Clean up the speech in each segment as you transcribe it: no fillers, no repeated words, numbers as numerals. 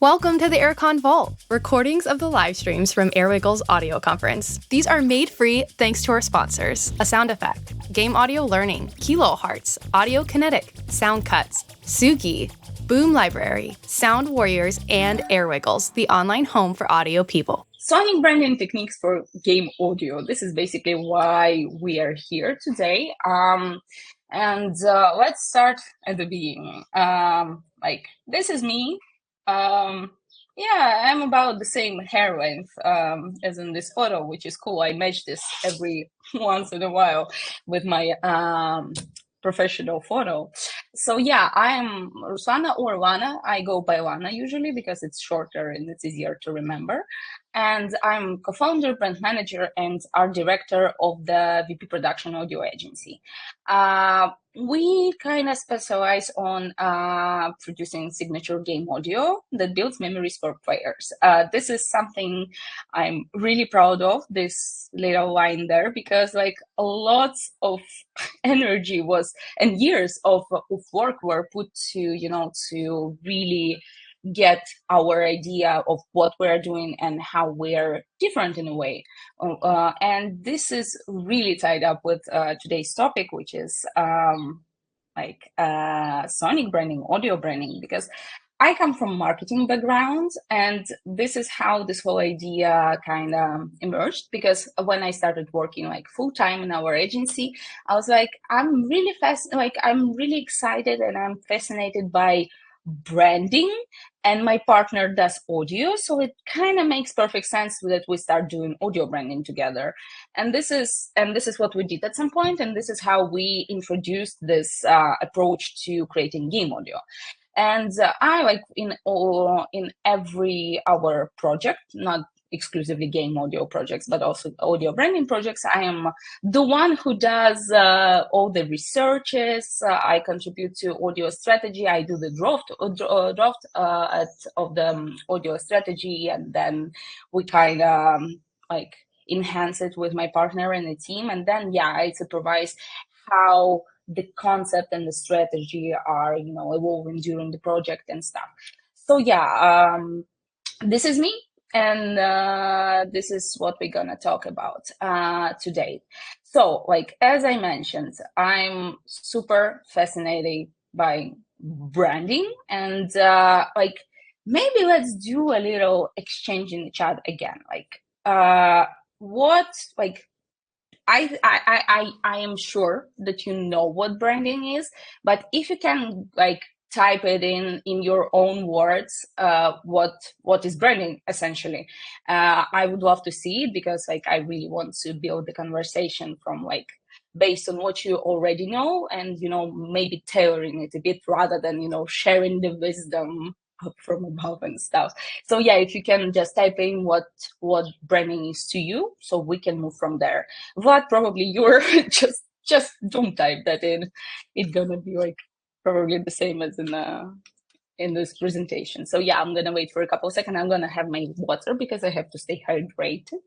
Welcome to the AirCon Vault, recordings of the live streams from Airwiggle's audio conference. These are made free thanks to our sponsors, A Sound Effect, Game Audio Learning, Kilohertz, Audio Kinetic, Sound Cuts, Sugi, Boom Library, Sound Warriors, and Airwiggles, the online home for audio people. Sonic branding techniques for game audio. This is basically why we are here today. Let's start at the beginning. This is me. I'm about the same hair length as in this photo, which is cool. I match this every once in a while with my professional photo. So yeah, I am Ruslana or Lana. I go by Lana usually because it's shorter and it's easier to remember. And I'm co-founder, brand manager, and art director of the VP Production Audio Agency. We kind of specialize on producing signature game audio that builds memories for players. This is something I'm really proud of, this little line there, because like a lot of energy was and years of work were put to really get our idea of what we're doing and how we're different in a way. And this is really tied up with today's topic, which is sonic branding, audio branding, because I come from marketing background, and this is how this whole idea kind of emerged. Because when I started working like full time in our agency, I was like, I'm really excited and I'm fascinated by branding, and my partner does audio, so it kind of makes perfect sense that we start doing audio branding together. And this is what we did at some point, and this is how we introduced this approach to creating game audio. And I like in every our project, not exclusively game audio projects, but also audio branding projects, I am the one who does all the researches. I contribute to audio strategy. I do the draft of the audio strategy, and then we kind of enhance it with my partner and the team. And then I supervise how the concept and the strategy are evolving during the project and stuff. So this is me. And this is what we're gonna talk about today. So, as I mentioned, I'm super fascinated by branding, and maybe let's do a little exchange in the chat again. I am sure that you know what branding is, but if you can type it in your own words, what is branding essentially. I would love to see it, because I really want to build the conversation from based on what you already know, and maybe tailoring it a bit rather than sharing the wisdom from above and stuff. So if you can just type in what branding is to you, so we can move from there. But probably you're just don't type that in. It's gonna be probably the same as in this presentation. So I'm gonna wait for a couple of seconds. I'm gonna have my water because I have to stay hydrated.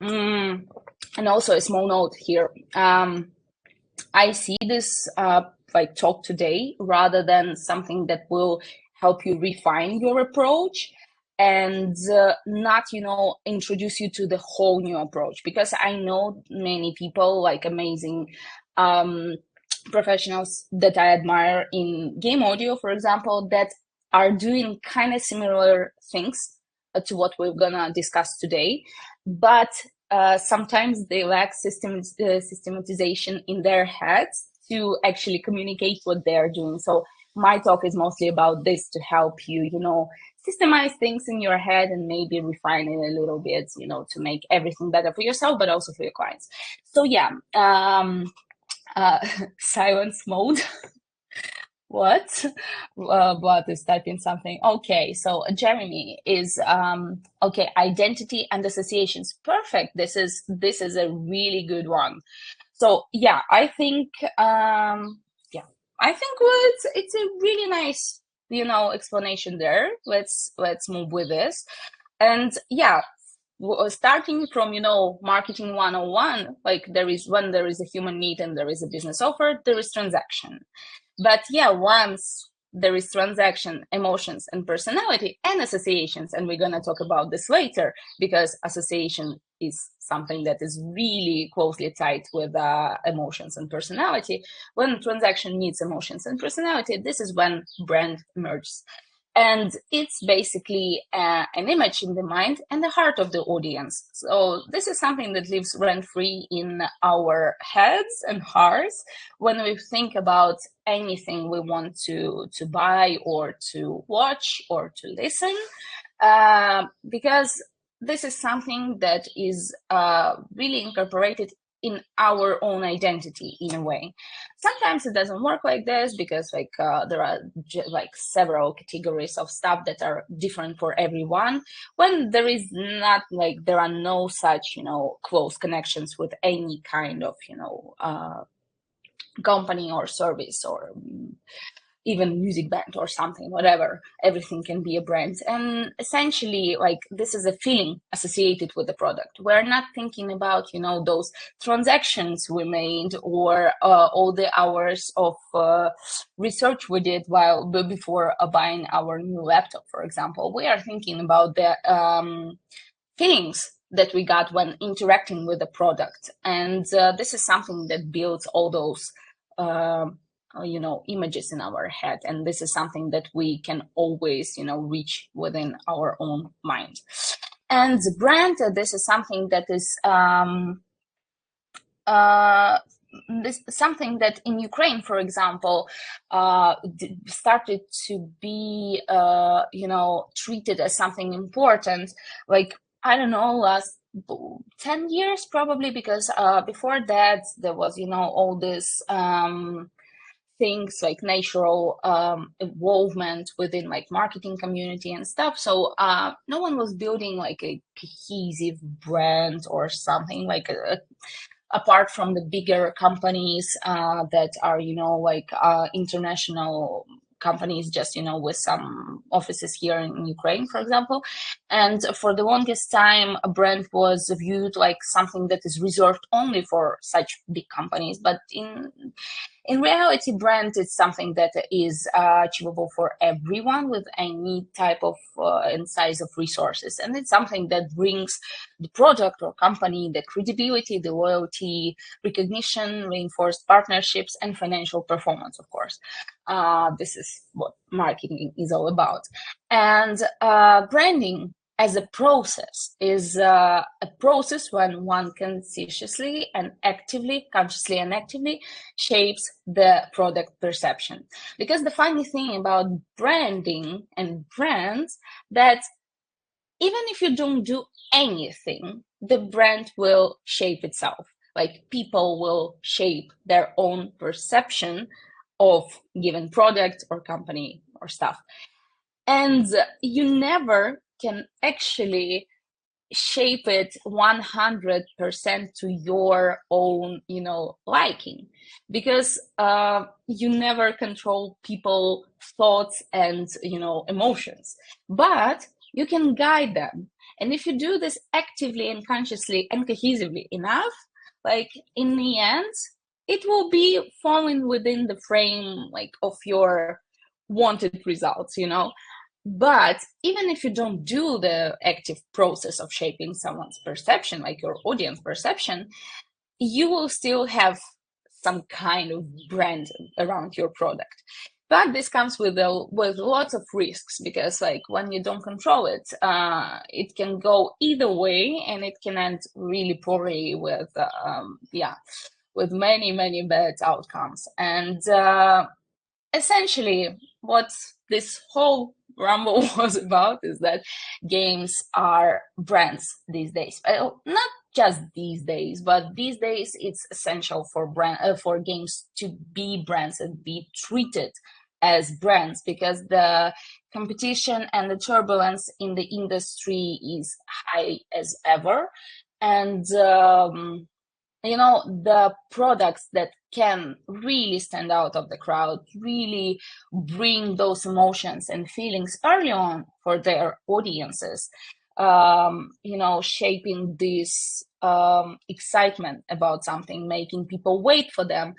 And also a small note here. I see this talk today rather than something that will help you refine your approach, and not introduce you to the whole new approach, because I know many people, amazing professionals that I admire in game audio, for example, that are doing kind of similar things to what we're gonna discuss today, but sometimes they lack systematization in their heads to actually communicate what they're doing. So my talk is mostly about this, to help you, systemize things in your head and maybe refine it a little bit, to make everything better for yourself, but also for your clients. So silence mode. What? Vlad is typing something. Okay, so Jeremy is okay. Identity and associations. Perfect. This is a really good one. So I think it's a really nice explanation there. Let's move with this, and starting from marketing 101, when there is a human need and there is a business offer, there is transaction. But once there is transaction, emotions, and personality, and associations. And we're going to talk about this later, because association is something that is really closely tied with emotions and personality. When transaction meets emotions and personality, this is when brand emerges. And it's basically an image in the mind and the heart of the audience. So this is something that lives rent-free in our heads and hearts when we think about anything we want to buy or to watch or to listen, because this is something that is really incorporated in our own identity in a way. Sometimes it doesn't work like this, because there are like several categories of stuff that are different for everyone, when there is not like there are no such close connections with any kind of company or service, or even music band or something, whatever. Everything can be a brand. And essentially, like, this is a feeling associated with the product. We're not thinking about those transactions we made, or all the hours of research we did before buying our new laptop, for example. We are thinking about the feelings that we got when interacting with the product. And this is something that builds all those images in our head, and this is something that we can always reach within our own mind. And the brand, this is something that is this something that in Ukraine, for example, started to be treated as something important, like, I don't know, last 10 years probably, because before that there was all this things like natural involvement within like marketing community and stuff. So no one was building like a cohesive brand or something, like apart from the bigger companies that are international companies, just with some offices here in Ukraine, for example. And for the longest time, a brand was viewed like something that is reserved only for such big companies. But in reality, brand is something that is achievable for everyone with any type of and size of resources. And it's something that brings the product or company the credibility, the loyalty, recognition, reinforced partnerships, and financial performance, of course. This is what marketing is all about. And branding as a process is a process when one consciously and actively, consciously and actively shapes the product perception. Because the funny thing about branding and brands, that even if you don't do anything, the brand will shape itself. Like, people will shape their own perception of given product or company or stuff. And you never can actually shape it 100% to your own liking, because you never control people's thoughts and emotions, but you can guide them. And if you do this actively and consciously and cohesively enough, like, in the end, it will be falling within the frame like of your wanted results. But even if you don't do the active process of shaping someone's perception, like your audience perception, you will still have some kind of brand around your product. But this comes with lots of risks, because like, when you don't control it, it can go either way, and it can end really poorly with with many bad outcomes. And essentially, what this whole rumble was about is that games are brands these days. Not just these days, but these days it's essential for games to be brands and be treated as brands, because the competition and the turbulence in the industry is high as ever. And the products that can really stand out of the crowd, really bring those emotions and feelings early on for their audiences, shaping this excitement about something, making people wait for them.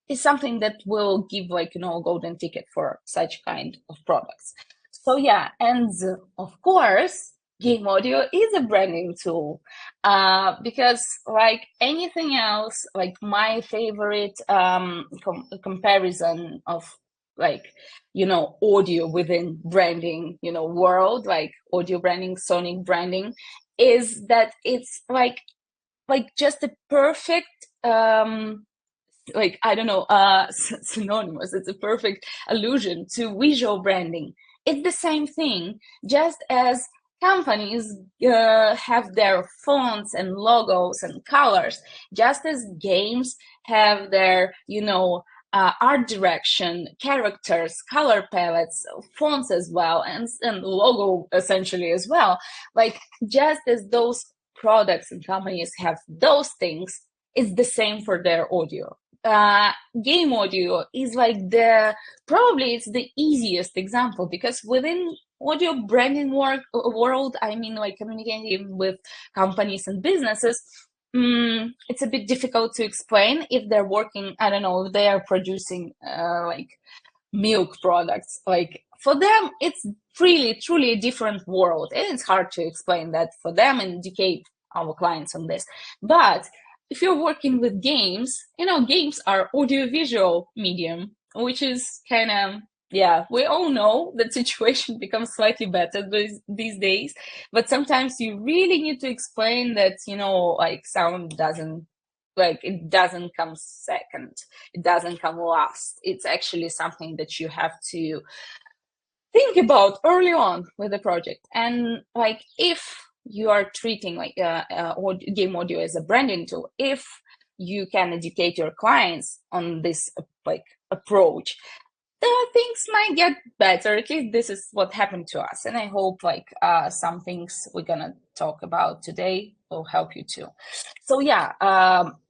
is something that will give like, you know, a golden ticket for such kind of products. So yeah, and of course, game audio is a branding tool, because like anything else, like my favorite comparison of like, you know, audio within branding, you know, world, like audio branding, sonic branding, is that it's like just a perfect like I don't know, synonymous. It's a perfect allusion to visual branding. It's the same thing, just as companies have their fonts and logos and colors, just as games have their, you know, art direction, characters, color palettes, fonts as well, and logo essentially as well. Like just as those products and companies have those things, it's the same for their audio. Game audio is like the probably it's the easiest example, because within audio branding world, I mean, like communicating with companies and businesses, it's a bit difficult to explain if they're working, I don't know, if they are producing like milk products. Like for them, it's really truly a different world, and it's hard to explain that for them and educate our clients on this. But if you're working with games, you know, games are audiovisual medium, which is kind of, yeah, we all know that situation becomes slightly better these days, but sometimes you really need to explain that, you know, like sound doesn't, like it doesn't come second, it doesn't come last. It's actually something that you have to think about early on with the project. And like if you are treating like game audio as a branding tool, if you can educate your clients on this like approach, things might get better. At least this is what happened to us, and I hope like some things we're gonna talk about today will help you too. So yeah,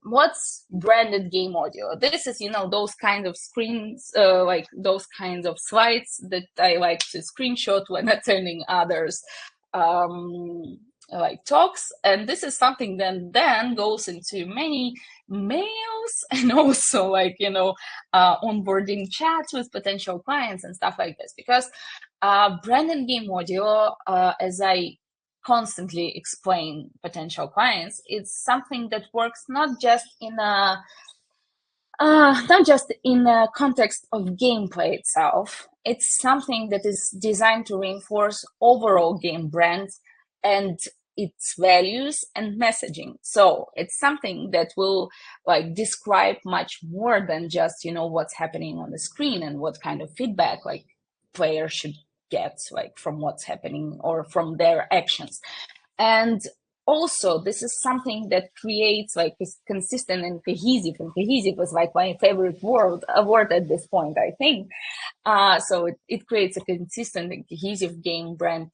what's branded game audio? This is, you know, those kinds of screens, like those kinds of slides that I like to screenshot when attending others like talks, and this is something that then goes into many mails and also like, you know, onboarding chats with potential clients and stuff like this, because branded game audio, as I constantly explain potential clients, it's something that works not just in a context of gameplay itself. It's something that is designed to reinforce overall game brands and its values and messaging. So it's something that will like describe much more than just, you know, what's happening on the screen and what kind of feedback like players should get like from what's happening or from their actions. And also this is something that creates like is consistent and cohesive, and cohesive is like my favorite word at this point, I think. So it creates a consistent and cohesive game brand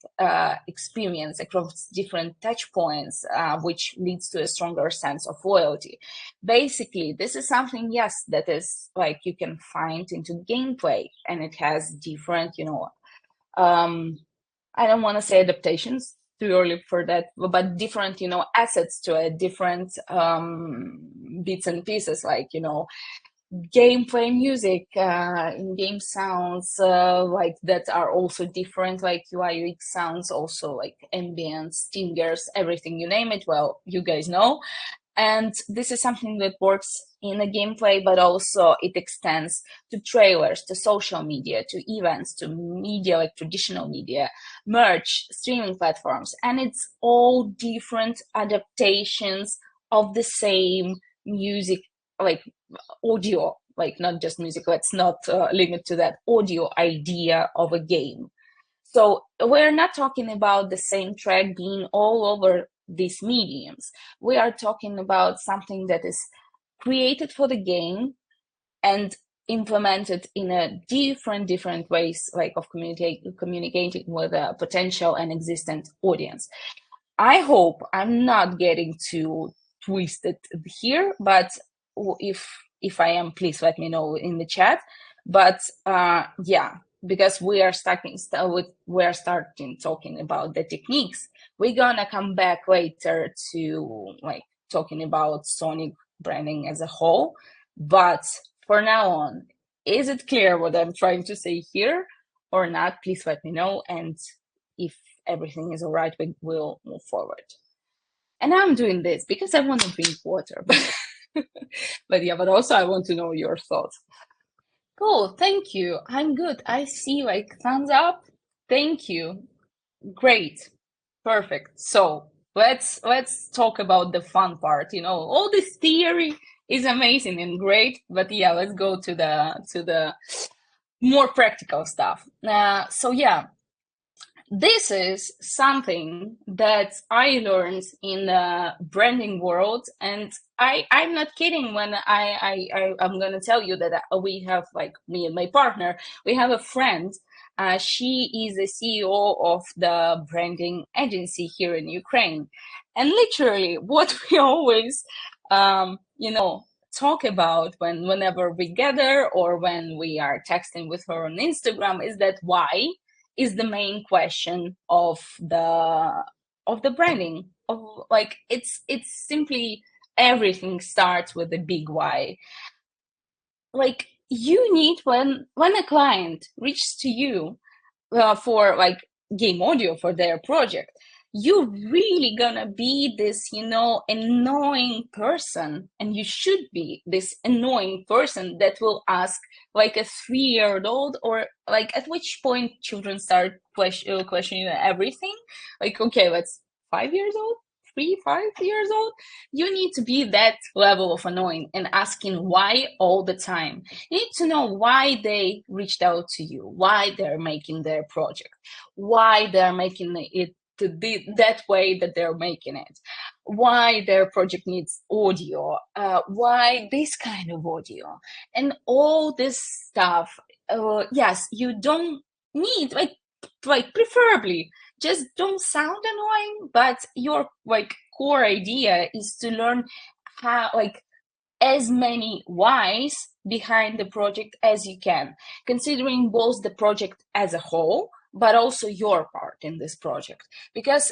experience across different touch points, which leads to a stronger sense of loyalty. Basically, this is something, yes, that is like you can find into gameplay, and it has different, you know, I don't want to say adaptations, too early for that, but different, you know, assets to it, different bits and pieces, like, you know, gameplay music, in-game sounds, like that are also different, like UI UX sounds, also like ambience, stingers, everything, you name it, well, you guys know. And this is something that works in a gameplay, but also it extends to trailers, to social media, to events, to media like traditional media, merch, streaming platforms. And it's all different adaptations of the same music, like audio, like not just music, let's not limit to that, audio idea of a game. So we're not talking about the same track being all over these mediums. We are talking about something that is created for the game and implemented in a different ways, like of communicating with a potential and existent audience. I hope I'm not getting too twisted here, but if I am, please let me know in the chat. But yeah, because we're starting talking about the techniques. We're gonna come back later to like talking about sonic branding as a whole. But for now on, is it clear what I'm trying to say here or not? Please let me know. And if everything is all right, we'll move forward. And I'm doing this because I want to drink water. But yeah, but also I want to know your thoughts. Cool, thank you. I'm good. I see like thumbs up. Thank you. Great. Perfect. So let's talk about the fun part. All this theory is amazing and great, but yeah, let's go to the more practical stuff. So yeah, this is something that I learned in the branding world, and I'm not kidding when I'm gonna tell you that we have, like, me and my partner, we have a friend. She is the CEO of the branding agency here in Ukraine, and literally what we always, talk about whenever we gather or when we are texting with her on Instagram is that why is the main question of the branding of, like, it's simply everything starts with a big why. Like, you need, when a client reaches to you for like game audio for their project, you're really gonna be this, annoying person, and you should be this annoying person that will ask like a 3-year old, or like, at which point children start questioning everything. Like, okay, let's 5 years old, 5 years old. You need to be that level of annoying and asking why all the time. You need to know why they reached out to you, why they're making their project, why they're making it to be that way that they're making it, why their project needs audio, why this kind of audio, and all this stuff. Yes, you don't need, like preferably just don't sound annoying, but your, like, core idea is to learn how, like, as many whys behind the project as you can, considering both the project as a whole, but also your part in this project. Because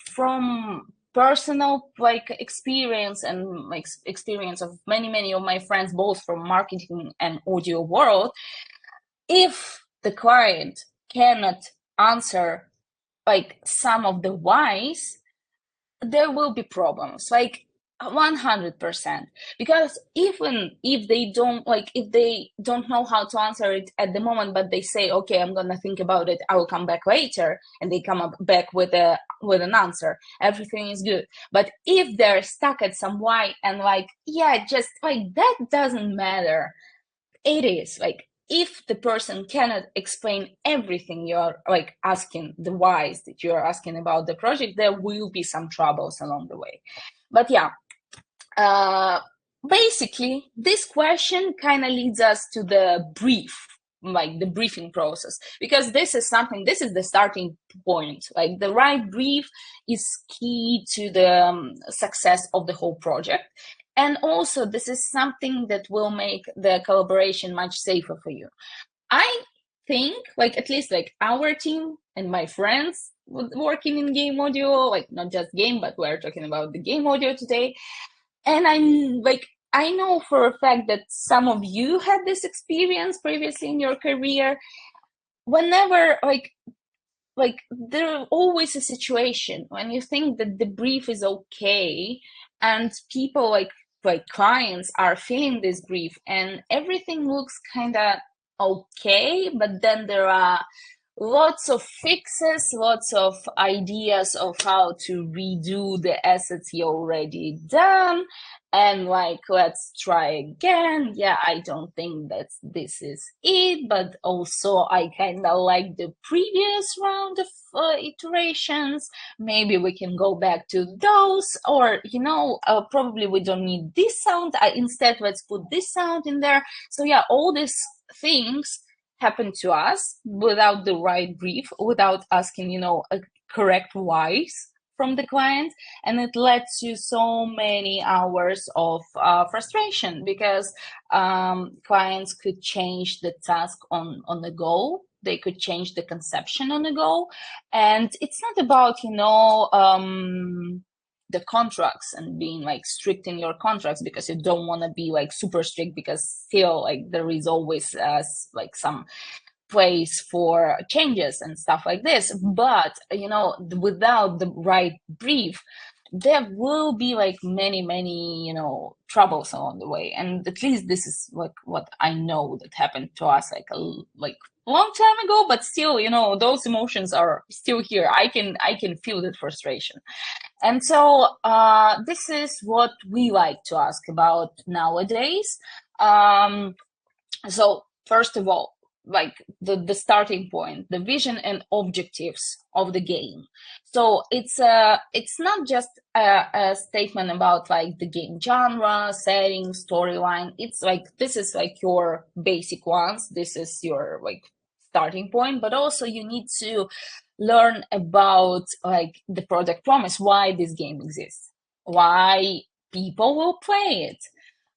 from personal, like, experience, and like experience of many of my friends, both from marketing and audio world, if the client cannot answer like some of the whys, there will be problems, like 100%. Because even if they don't, like, if they don't know how to answer it at the moment, but they say, okay, I'm gonna think about it, I will come back later, and they come back with an answer, everything is good. But if they're stuck at some why, and like, yeah, just like, that doesn't matter. It is like, if the person cannot explain everything you're like asking, the whys that you're asking about the project, there will be some troubles along the way. But yeah, basically this question kind of leads us to the brief, like the briefing process, because this is the starting point. Like, the right brief is key to the success of the whole project. And also, this is something that will make the collaboration much safer for you. I think, like, at least like our team and my friends working in game audio, like not just game, but we're talking about the game audio today. And I know for a fact that some of you had this experience previously in your career. Whenever, like there's always a situation when you think that the brief is okay, and people, like clients, are feeling this brief and everything looks kind of okay, but then there are lots of fixes, lots of ideas of how to redo the assets you already done, and like, let's try again. Yeah, I don't think that this is it, but also I kind of like the previous round of iterations. Maybe we can go back to those, or probably we don't need this sound. Instead, let's put this sound in there. So yeah, all these things happen to us without the right brief, without asking, a correct whys from the client, and it led to so many hours of frustration, because clients could change the task on the go. They could change the conception on the go, and it's not about the contracts and being like strict in your contracts, because you don't want to be like super strict, because still like there is always like some place for changes and stuff like this. But without the right brief, there will be like many troubles along the way. And at least this is like what I know that happened to us like a long time ago, but still those emotions are still here. I can feel the frustration. And so this is what we like to ask about nowadays. So first of all, like the starting point, the vision and objectives of the game. So it's not just a statement about like the game genre, setting, storyline. It's like, this is like your basic ones, this is your like starting point. But also you need to learn about like the product promise, why this game exists, why people will play it,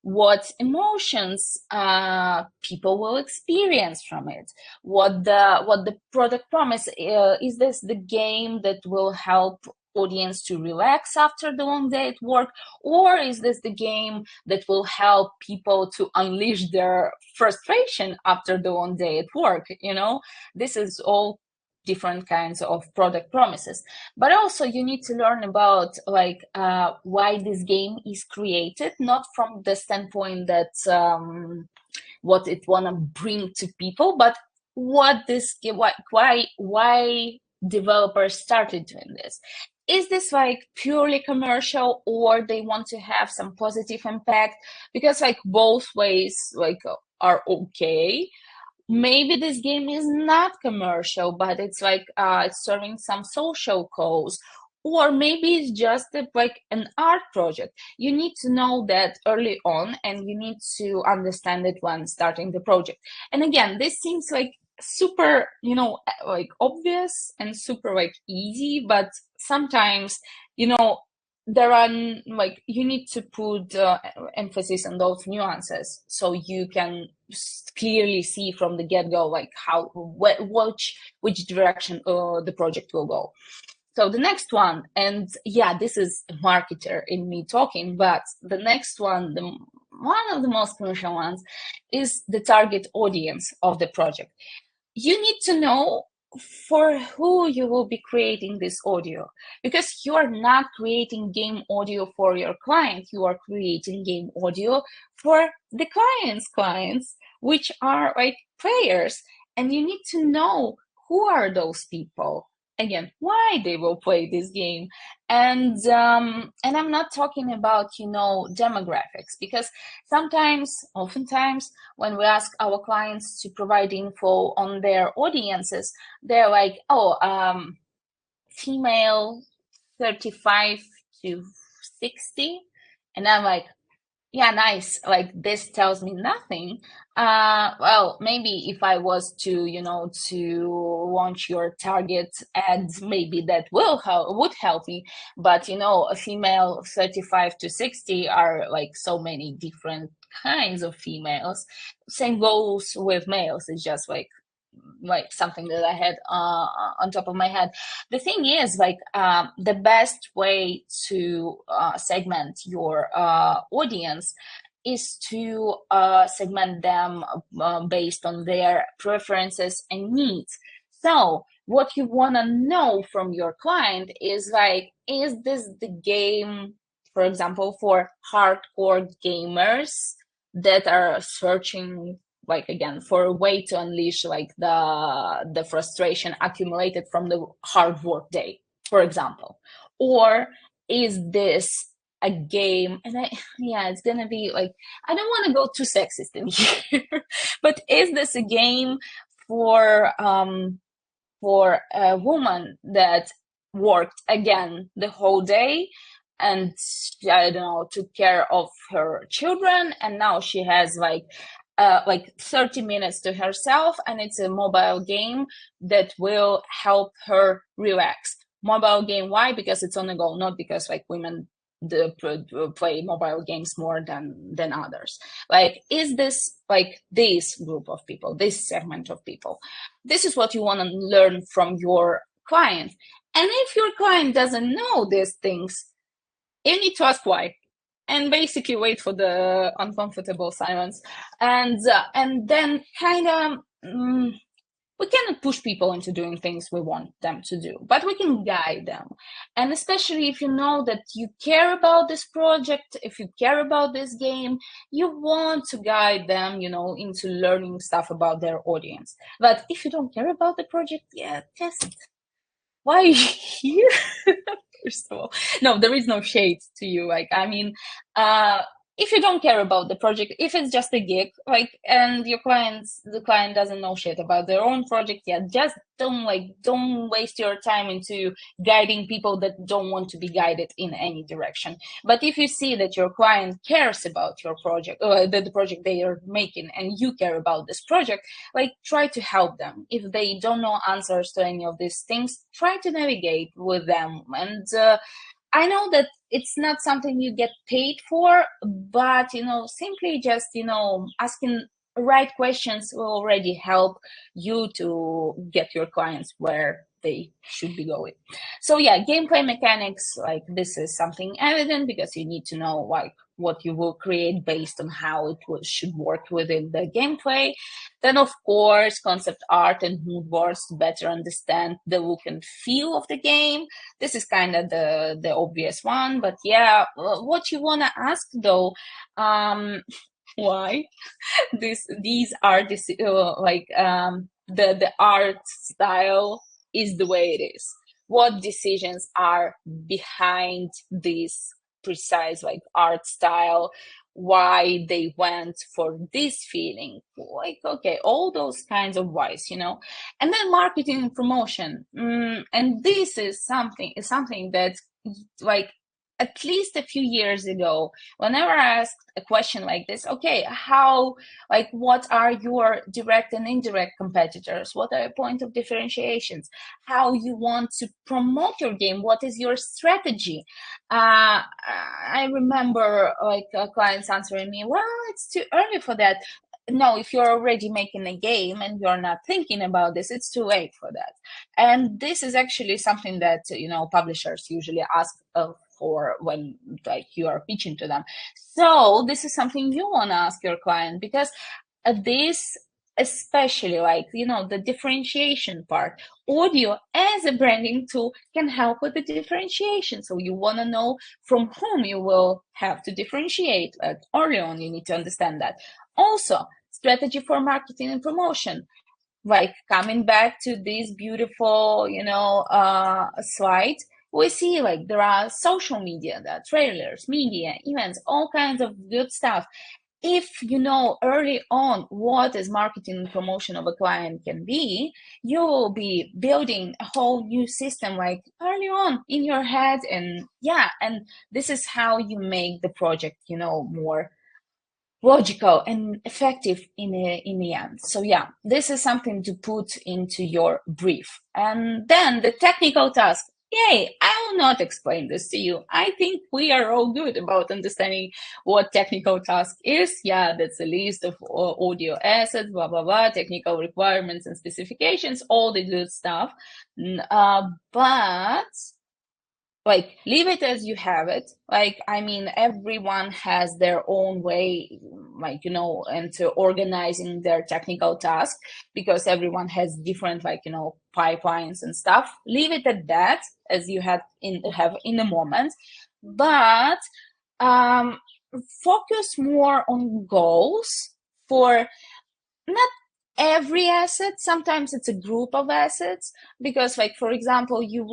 what emotions people will experience from it, what the product promise is. This the game that will help audience to relax after the long day at work, or is this the game that will help people to unleash their frustration after the long day at work? This is all different kinds of product promises. But also you need to learn about like why this game is created, not from the standpoint that what it want to bring to people, but what this why developers started doing this. Is this like purely commercial, or they want to have some positive impact? Because like both ways like are okay. Maybe this game is not commercial, but it's like it's serving some social cause, or maybe it's just like an art project. You need to know that early on, and you need to understand it when starting the project. And again, this seems like super like obvious and super like easy, but sometimes there are like, you need to put emphasis on those nuances, so you can clearly see from the get-go like how which direction the project will go. So the next one, and yeah, this is a marketer in me talking, but the next one, one of the most crucial ones, is the target audience of the project. You need to know for who you will be creating this audio, because you are not creating game audio for your client, you are creating game audio for the clients, which are like players. And you need to know who are those people, again, why they will play this game. And I'm not talking about demographics, because oftentimes when we ask our clients to provide info on their audiences, they're like, female 35 to 60. And I'm like, yeah, nice. Like, this tells me nothing. Well, maybe if I was to, to launch your target ads, maybe that would help me. But, a female 35 to 60 are like so many different kinds of females. Same goes with males. It's just like something that I had on top of my head. The thing is, like, the best way to segment your audience is to segment them based on their preferences and needs. So what you want to know from your client is like, is this the game, for example, for hardcore gamers that are searching, like, again, for a way to unleash like the frustration accumulated from the hard work day, for example? Or is this a game, and it's gonna be like, I don't want to go too sexist in here, but is this a game for a woman that worked again the whole day, and I don't know, took care of her children, and now she has like 30 minutes to herself, and it's a mobile game that will help her relax? Mobile game, why? Because it's on the go, not because like women play mobile games more than others. Like, is this like this group of people, this segment of people? This is what you want to learn from your client. And if your client doesn't know these things, you need to ask why, and basically wait for the uncomfortable silence, and then kind of. We cannot push people into doing things we want them to do, but we can guide them. And especially if you know that you care about this project, if you care about this game, you want to guide them, into learning stuff about their audience. But if you don't care about the project, yeah, just why are you here? First of all, no, there is no shade to you. Like, I mean, if you don't care about the project, if it's just a gig, like, and the client doesn't know shit about their own project yet, just don't waste your time into guiding people that don't want to be guided in any direction. But if you see that your client cares about your project, the project they are making, and you care about this project, like, try to help them. If they don't know answers to any of these things, try to navigate with them. And I know that it's not something you get paid for, but simply just asking right questions will already help you to get your clients where they should be going. So yeah, gameplay mechanics, like, this is something evident because you need to know like what you will create based on how should work within the gameplay. Then, of course, concept art and mood boards to better understand the look and feel of the game. This is kind of the obvious one, but yeah, what you want to ask though, why these are the art style is the way it is. What decisions are behind this precise like art style? Why they went for this feeling? Like, okay, all those kinds of whys, and then marketing and promotion. And this is something that, like, at least a few years ago, whenever I asked a question like this, okay, what are your direct and indirect competitors? What are your point of differentiations? How you want to promote your game? What is your strategy? I remember like clients answering me, well, it's too early for that. No, if you're already making a game and you're not thinking about this, it's too late for that. And this is actually something that publishers usually ask for when like you are pitching to them. So this is something you want to ask your client, because this, especially like the differentiation part, audio as a branding tool can help with the differentiation. So you want to know from whom you will have to differentiate. Like, early on, you need to understand that. Also, strategy for marketing and promotion, like coming back to this beautiful slide, we see like there are social media, there are trailers, media, events, all kinds of good stuff. If you know early on what is marketing and promotion of a client can be, you will be building a whole new system like early on in your head. And yeah, and this is how you make the project more logical and effective in the end. So yeah, this is something to put into your brief. And then the technical task. Yay, I will not explain this to you. I think we are all good about understanding what technical task is. Yeah, that's a list of audio assets, blah, blah, blah, technical requirements and specifications, all the good stuff. But like, leave it as you have it. Like, I mean, everyone has their own way, like, into organizing their technical task, because everyone has different, like, pipelines and stuff. Leave it at that, as you have in the moment. But focus more on goals for not every asset. Sometimes it's a group of assets, because like, for example, you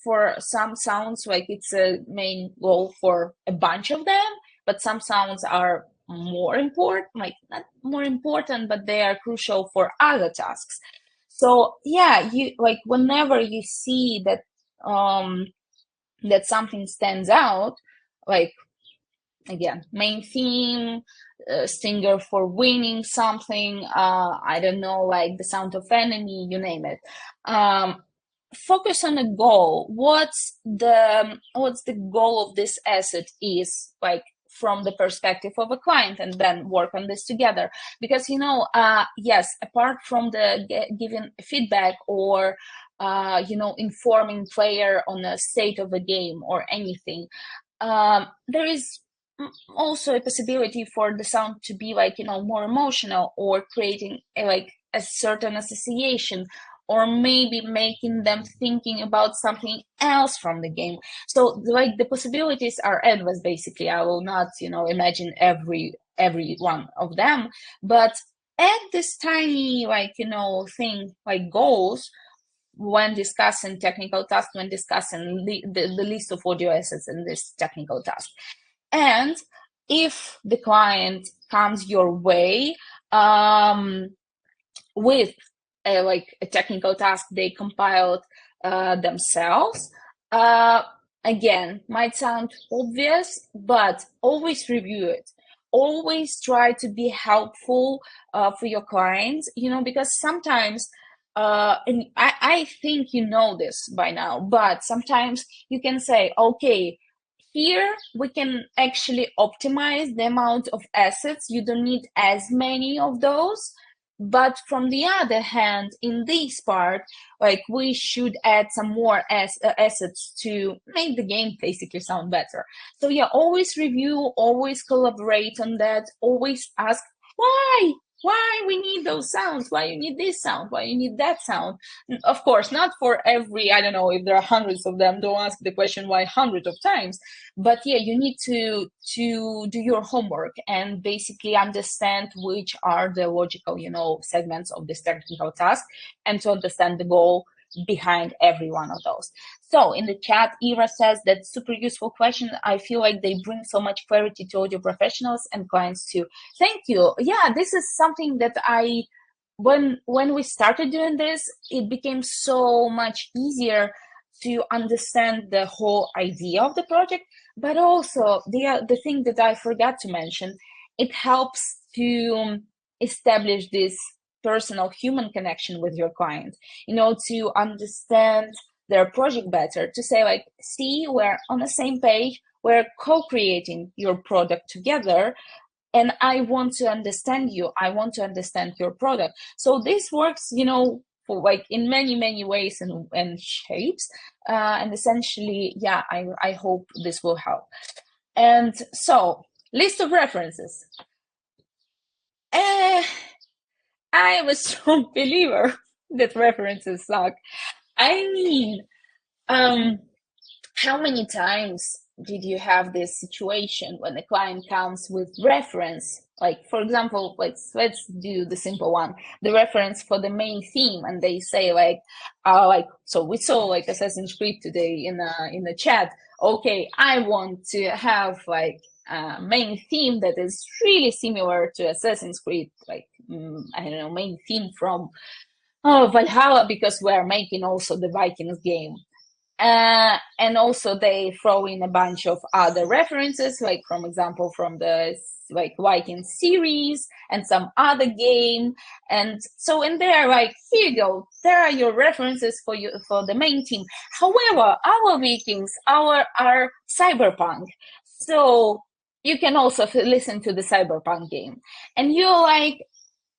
for some sounds, like, it's a main goal for a bunch of them, but some sounds are more important, like not more important, but they are crucial for other tasks. So yeah, you like, whenever you see that that something stands out, like, again, main theme, singer for winning something, I don't know, like the sound of enemy, you name it. Focus on a goal. What's the goal of this asset is, like, from the perspective of a client, and then work on this together. Because yes, apart from the giving feedback or informing player on the state of the game or anything, there is also a possibility for the sound to be like, more emotional, or creating like a certain association, or maybe making them thinking about something else from the game. So like the possibilities are endless. Basically, I will not, imagine every one of them, but add this tiny, like, thing, like goals, when discussing technical tasks, when discussing the list of audio assets in this technical task. And if the client comes your way with like a technical task they compiled themselves, again, might sound obvious, but always review it. Always try to be helpful for your clients, because sometimes, and I think you know this by now, but sometimes you can say, okay, here we can actually optimize the amount of assets. You don't need as many of those. But from the other hand, in this part, like, we should add some more assets to make the game basically sound better. So yeah, always review, always collaborate on that, always ask why we need those sounds, why you need this sound, why you need that sound. Of course, not for every, I don't know, if there are hundreds of them, don't ask the question why hundreds of times. But yeah, you need to do your homework and basically understand which are the logical, segments of this technical task, and to understand the goal behind every one of those. So in the chat, Ira says that super useful question. I feel like they bring so much clarity to audio professionals and clients too. Thank you. Yeah, this is something that when we started doing this, it became so much easier to understand the whole idea of the project. But also the thing that I forgot to mention, it helps to establish this personal human connection with your client, to understand their project better, to say like, see, we're on the same page, we're co-creating your product together, and I want to understand you, I want to understand your product. So this works, for like in many ways and shapes, and essentially, yeah, I hope this will help. And so, list of references. I am a strong believer that references suck. I mean, how many times did you have this situation when the client comes with reference? Like, for example, let's do the simple one, the reference for the main theme, and they say like, so we saw like Assassin's Creed today in the chat. Okay, I want to have like a main theme that is really similar to Assassin's Creed, like I don't know, main theme from Valhalla, because we're making also the Vikings game. And also they throw in a bunch of other references, like, from example, from the like Viking series and some other game. And so in there, like, here you go, there are your references for you for the main team. However, our Vikings are cyberpunk, so you can also listen to the cyberpunk game. And you're like,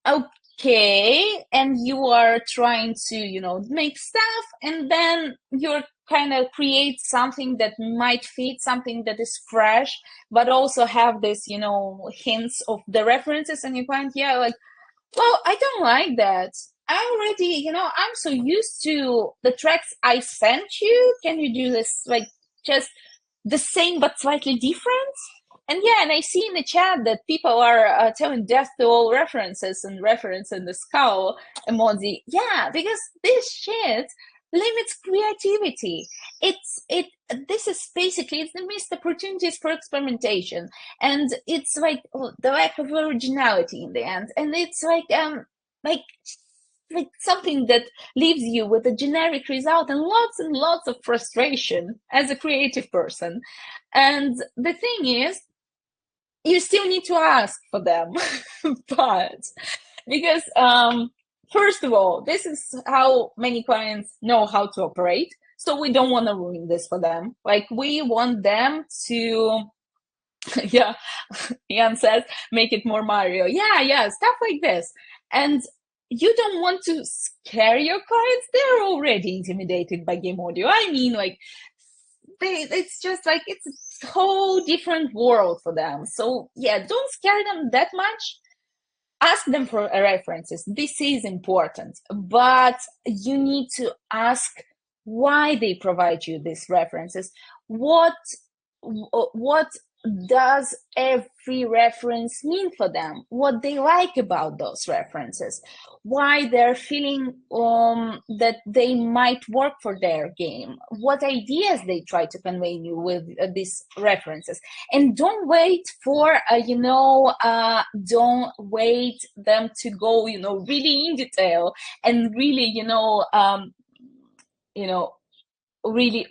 okay, and you are trying to make stuff, and then you're kind of create something that might fit, something that is fresh, but also have this hints of the references, and you find, yeah, like, well, I don't like that. I already, I'm so used to the tracks I sent you. Can you do this, like, just the same but slightly different? And yeah, and I see in the chat that people are telling death to all references and referencing the skull emoji. Yeah, because this shit limits creativity. This is basically, it's the missed opportunities for experimentation, and it's like the lack of originality in the end, and it's like something that leaves you with a generic result and lots of frustration as a creative person. And the thing is, you still need to ask for them. But because first of all, this is how many clients know how to operate, so we don't want to ruin this for them. Like, we want them to yeah, Jan says, make it more Mario. Yeah, stuff like this. And you don't want to scare your clients. They're already intimidated by game audio. I mean, like, it's just like it's a whole different world for them. So yeah, don't scare them that much. Ask them for references. This is important, but you need to ask why they provide you these references. What does every reference mean for them? What they like about those references? Why they're feeling that they might work for their game? What ideas they try to convey you with these references? And don't wait for don't wait them to go really in detail and really really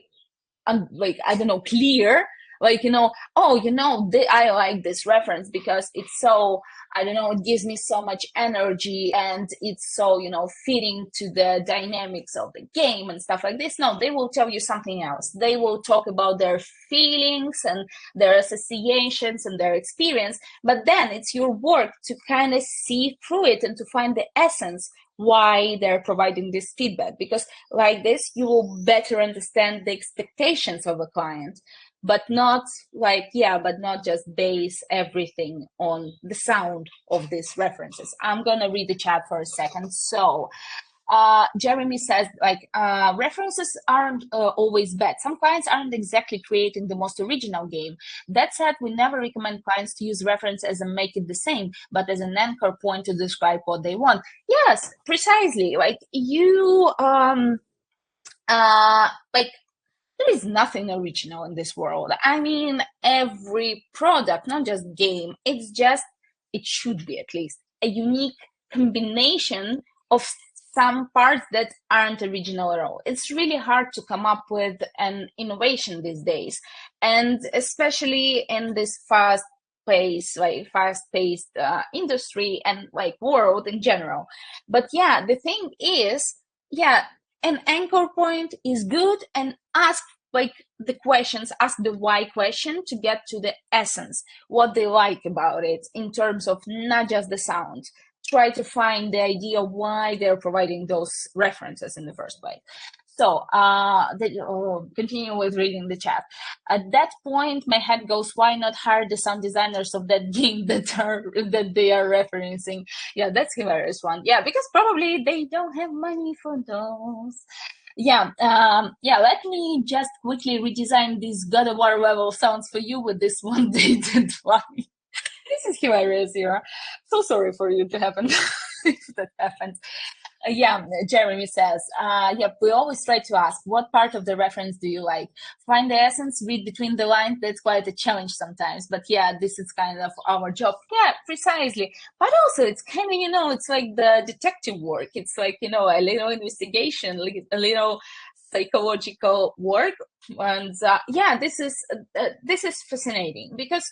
like I don't know, clear, like I like this reference because it's so, I don't know, it gives me so much energy and it's so fitting to the dynamics of the game and stuff like this. No, they will tell you something else. They will talk about their feelings and their associations and their experience, but then it's your work to kind of see through it and to find the essence why they're providing this feedback, because like this you will better understand the expectations of a client, but not just base everything on the sound of these references. I'm gonna read the chat for a second. So Jeremy says, references aren't always bad. Some clients aren't exactly creating the most original game. That said, we never recommend clients to use reference as a make it the same, but as an anchor point to describe what they want. Yes, precisely. Like there is nothing original in this world. I mean, every product, not just game, it should be at least a unique combination of some parts that aren't original at all. It's really hard to come up with an innovation these days, and especially in this fast-paced industry and world in general. But yeah, the thing is, an anchor point is good, and ask the why question to get to the essence, what they like about it in terms of not just the sound. Try to find the idea why they're providing those references in the first place. So continue with reading the chat. At that point, my head goes, why not hire the sound designers of that game that they are referencing? Yeah, that's hilarious one. Yeah, because probably they don't have money for those. Let me just quickly redesign these God of War level sounds for you with this one dated line. This is hilarious, Ira. So sorry for you to happen if that happens. Jeremy says, we always try to ask, what part of the reference do you like? Find the essence, read between the lines. That's quite a challenge sometimes. But yeah, this is kind of our job. Yeah, precisely. But also it's kind of, it's like the detective work. It's like, a little investigation, a little psychological work. And this is fascinating because,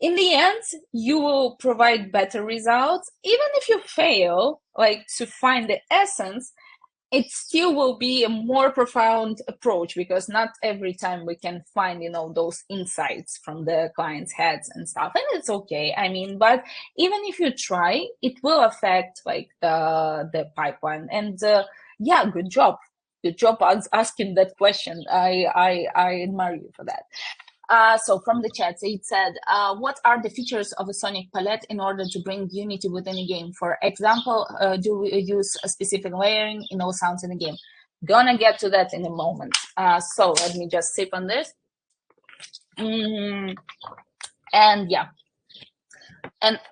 in the end, you will provide better results. Even if you fail, to find the essence, it still will be a more profound approach, because not every time we can find, those insights from the client's heads and stuff. And it's okay. I mean, but even if you try, it will affect the pipeline. And good job. Good job asking that question. I admire you for that. So from the chat, it said, what are the features of a sonic palette in order to bring unity within a game? For example, do we use a specific layering in all sounds in the game? Gonna get to that in a moment. So let me just sip on this. And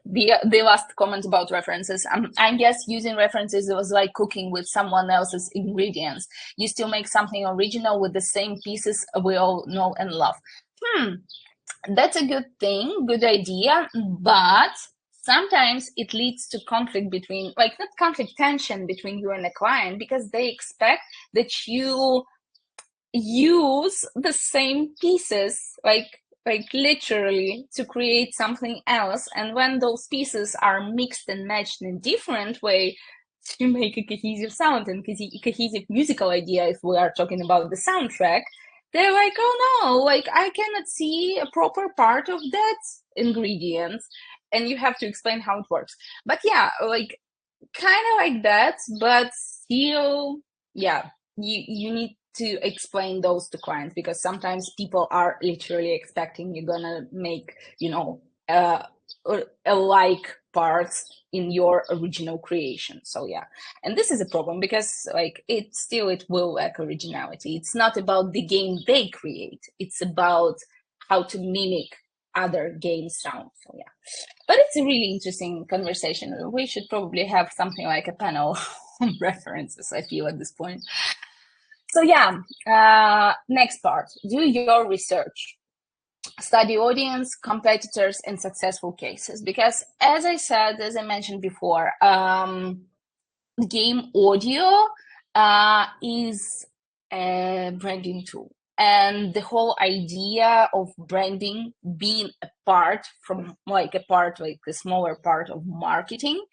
the last comment about references, I guess using references was like cooking with someone else's ingredients. You still make something original with the same pieces we all know and love. That's a good thing, good idea, but sometimes it leads to conflict between, tension between you and the client, because they expect that you use the same pieces, literally, to create something else. And when those pieces are mixed and matched in a different way to make a cohesive sound and cohesive musical idea, if we are talking about the soundtrack, they're like, oh no, I cannot see a proper part of that ingredient, and you have to explain how it works. But yeah, kind of like that, but still, you need to explain those to clients, because sometimes people are literally expecting you're gonna make, a like parts in your original creation. So yeah, and this is a problem because like it will lack originality. It's not about the game they create, it's about how to mimic other game sound. So yeah, but it's a really interesting conversation. We should probably have something like a panel on references, I feel, at this point. So yeah, next part, do your research. Study audience, competitors, and successful cases. Because as I mentioned before, game audio is a branding tool. And the whole idea of branding being a smaller part of marketing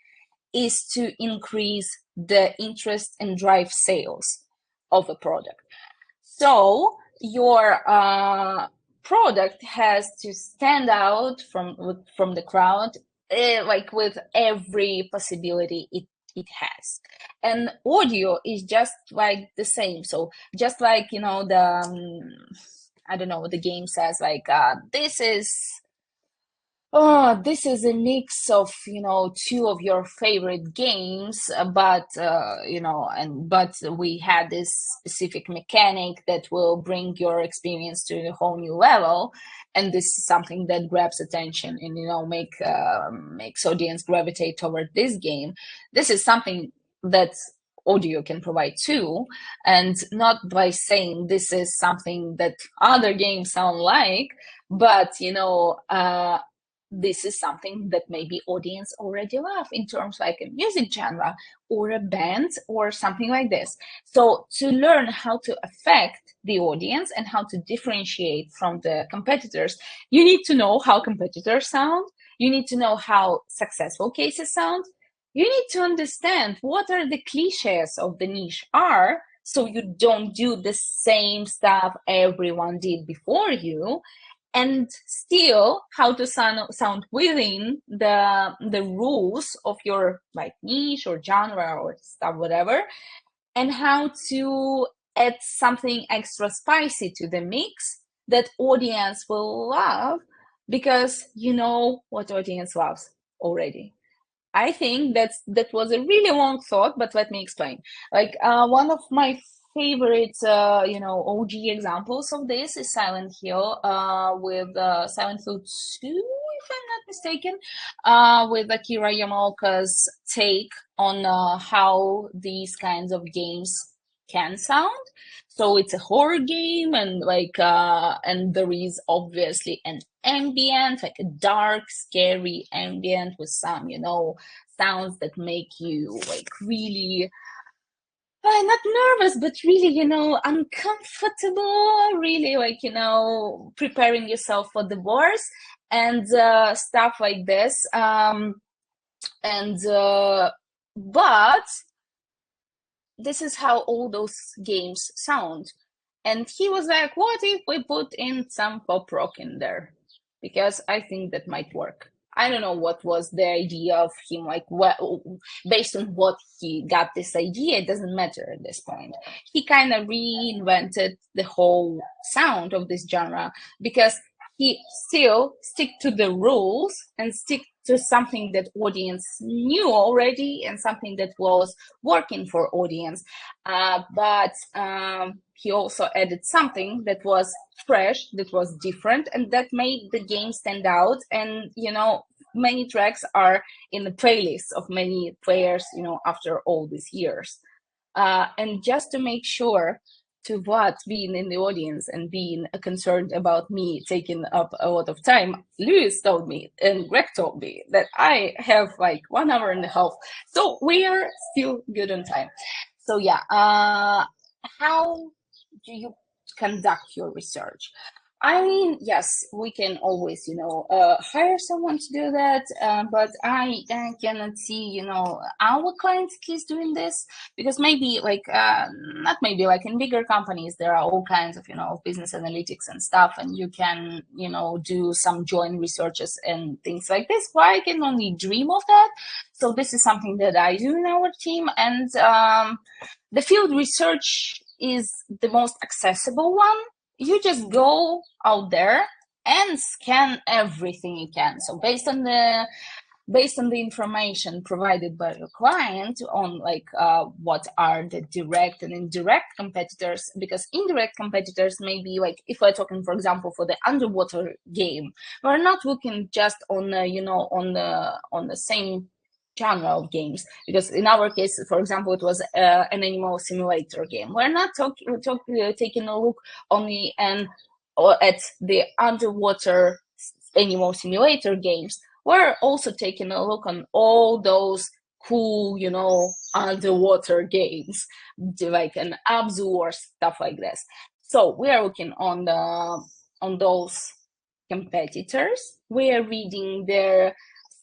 is to increase the interest and drive sales of a product. So your product has to stand out from the crowd, like with every possibility it has. And audio is just like the same. So just like, the I don't know, the game says like this is a mix of, two of your favorite games, but we had this specific mechanic that will bring your experience to a whole new level, and this is something that grabs attention and makes audience gravitate toward this game. This is something that audio can provide too, and not by saying this is something that other games sound like, but this is something that maybe audience already love in terms like a music genre or a band or something like this. So to learn how to affect the audience and how to differentiate from the competitors, you need to know how competitors sound. You need to know how successful cases sound. You need to understand what are the cliches of the niche are, so you don't do the same stuff everyone did before you, and still how to sound within the rules of your like niche or genre or stuff, whatever, and how to add something extra spicy to the mix that audience will love, because you know what audience loves already. I think that was a really long thought, but let me explain. Like one of my favorite, OG examples of this is Silent Hill, with Silent Hill 2, if I'm not mistaken, with Akira Yamaoka's take on how these kinds of games can sound. So it's a horror game, and and there is obviously an ambient, like a dark, scary ambient with some, sounds that make you like really not nervous, but really, uncomfortable, really like, preparing yourself for the worst, and stuff like this. But this is how all those games sound. And he was like, what if we put in some pop rock in there? Because I think that might work. I don't know what was the idea of him, like based on what he got this idea, it doesn't matter at this point. He kind of reinvented the whole sound of this genre, because he still stick to the rules and stick to something that audience knew already and something that was working for audience. But he also added something that was fresh, that was different, and that made the game stand out. And, many tracks are in the playlist of many players, after all these years. And just to make sure to what being in the audience and being concerned about me taking up a lot of time, Lewis told me and Greg told me that I have like 1 hour and a half. So we are still good on time. So yeah, how do you conduct your research? I mean, yes, we can always, hire someone to do that, but I cannot see, our clients at least doing this, because maybe not maybe, like in bigger companies, there are all kinds of, business analytics and stuff, and you can, do some joint researches and things like this. But I can only dream of that. So this is something that I do in our team, and the field research is the most accessible one. You just go out there and scan everything you can. So based on the information provided by the client on what are the direct and indirect competitors, because indirect competitors may be like, if we're talking, for example, for the underwater game, we're not looking just on the same genre of games, because in our case, for example, it was an animal simulator game. We're not taking a look only at the underwater animal simulator games. We're also taking a look on all those cool, underwater games, like an Abzu or stuff like this. So we are looking on those competitors. We are reading their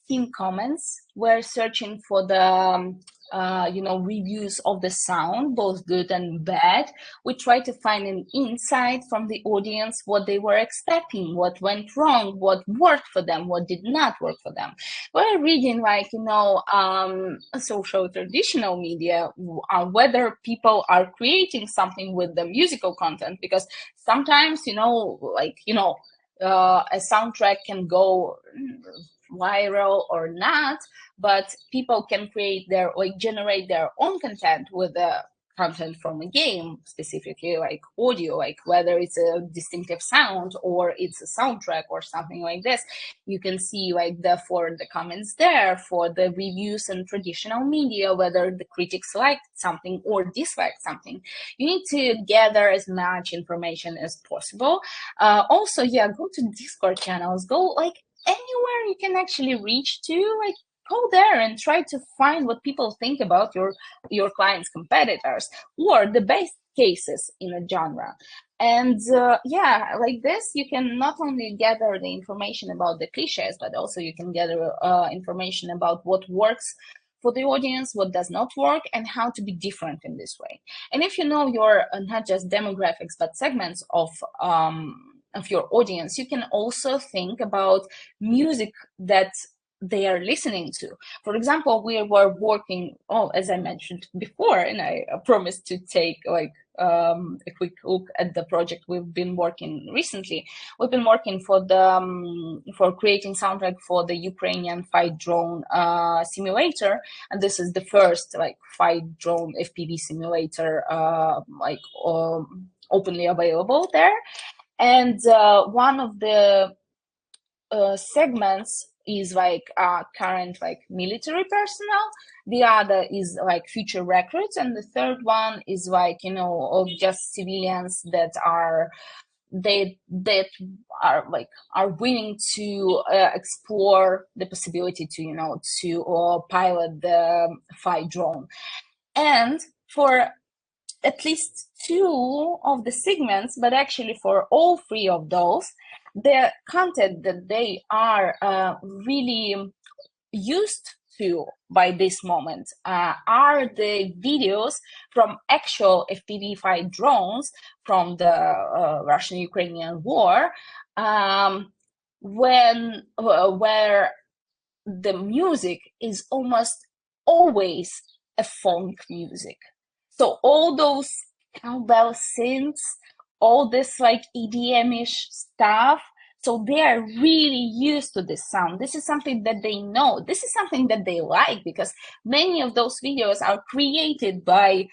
Steam comments. We're searching for the reviews of the sound, both good and bad. We try to find an insight from the audience, what they were expecting, what went wrong, what worked for them, what did not work for them. We're reading social traditional media, whether people are creating something with the musical content, because sometimes, a soundtrack can go viral or not, but people can generate their own content with the content from a game, specifically like audio, like whether it's a distinctive sound or it's a soundtrack or something like this. You can see for the comments there, for the reviews and traditional media, whether the critics liked something or disliked something. You need to gather as much information as possible. Also, go to Discord channels, go anywhere you can actually reach to, go there and try to find what people think about your client's competitors or the best cases in a genre. And like this, you can not only gather the information about the cliches, but also you can gather information about what works for the audience, what does not work, and how to be different in this way. And if you know your not just demographics, but segments of your audience, you can also think about music that they are listening to. For example, we were working, as I mentioned before, and I promised to take a quick look at the project we've been working recently. We've been working for creating soundtrack for the Ukrainian fight drone simulator, and this is the first fight drone FPV simulator openly available there. And one of the segments is current military personnel. The other is future recruits, and the third one is of just civilians that are willing to explore the possibility to pilot the fight drone. And for at least two of the segments, but actually for all three of those, the content that they are really used to by this moment are the videos from actual FPV fight drones from the Russian-Ukrainian war, where the music is almost always a funk music. So all those cowbell synths, all this EDM-ish stuff, so they are really used to this sound. This is something that they know. This is something that they like, because many of those videos are created by,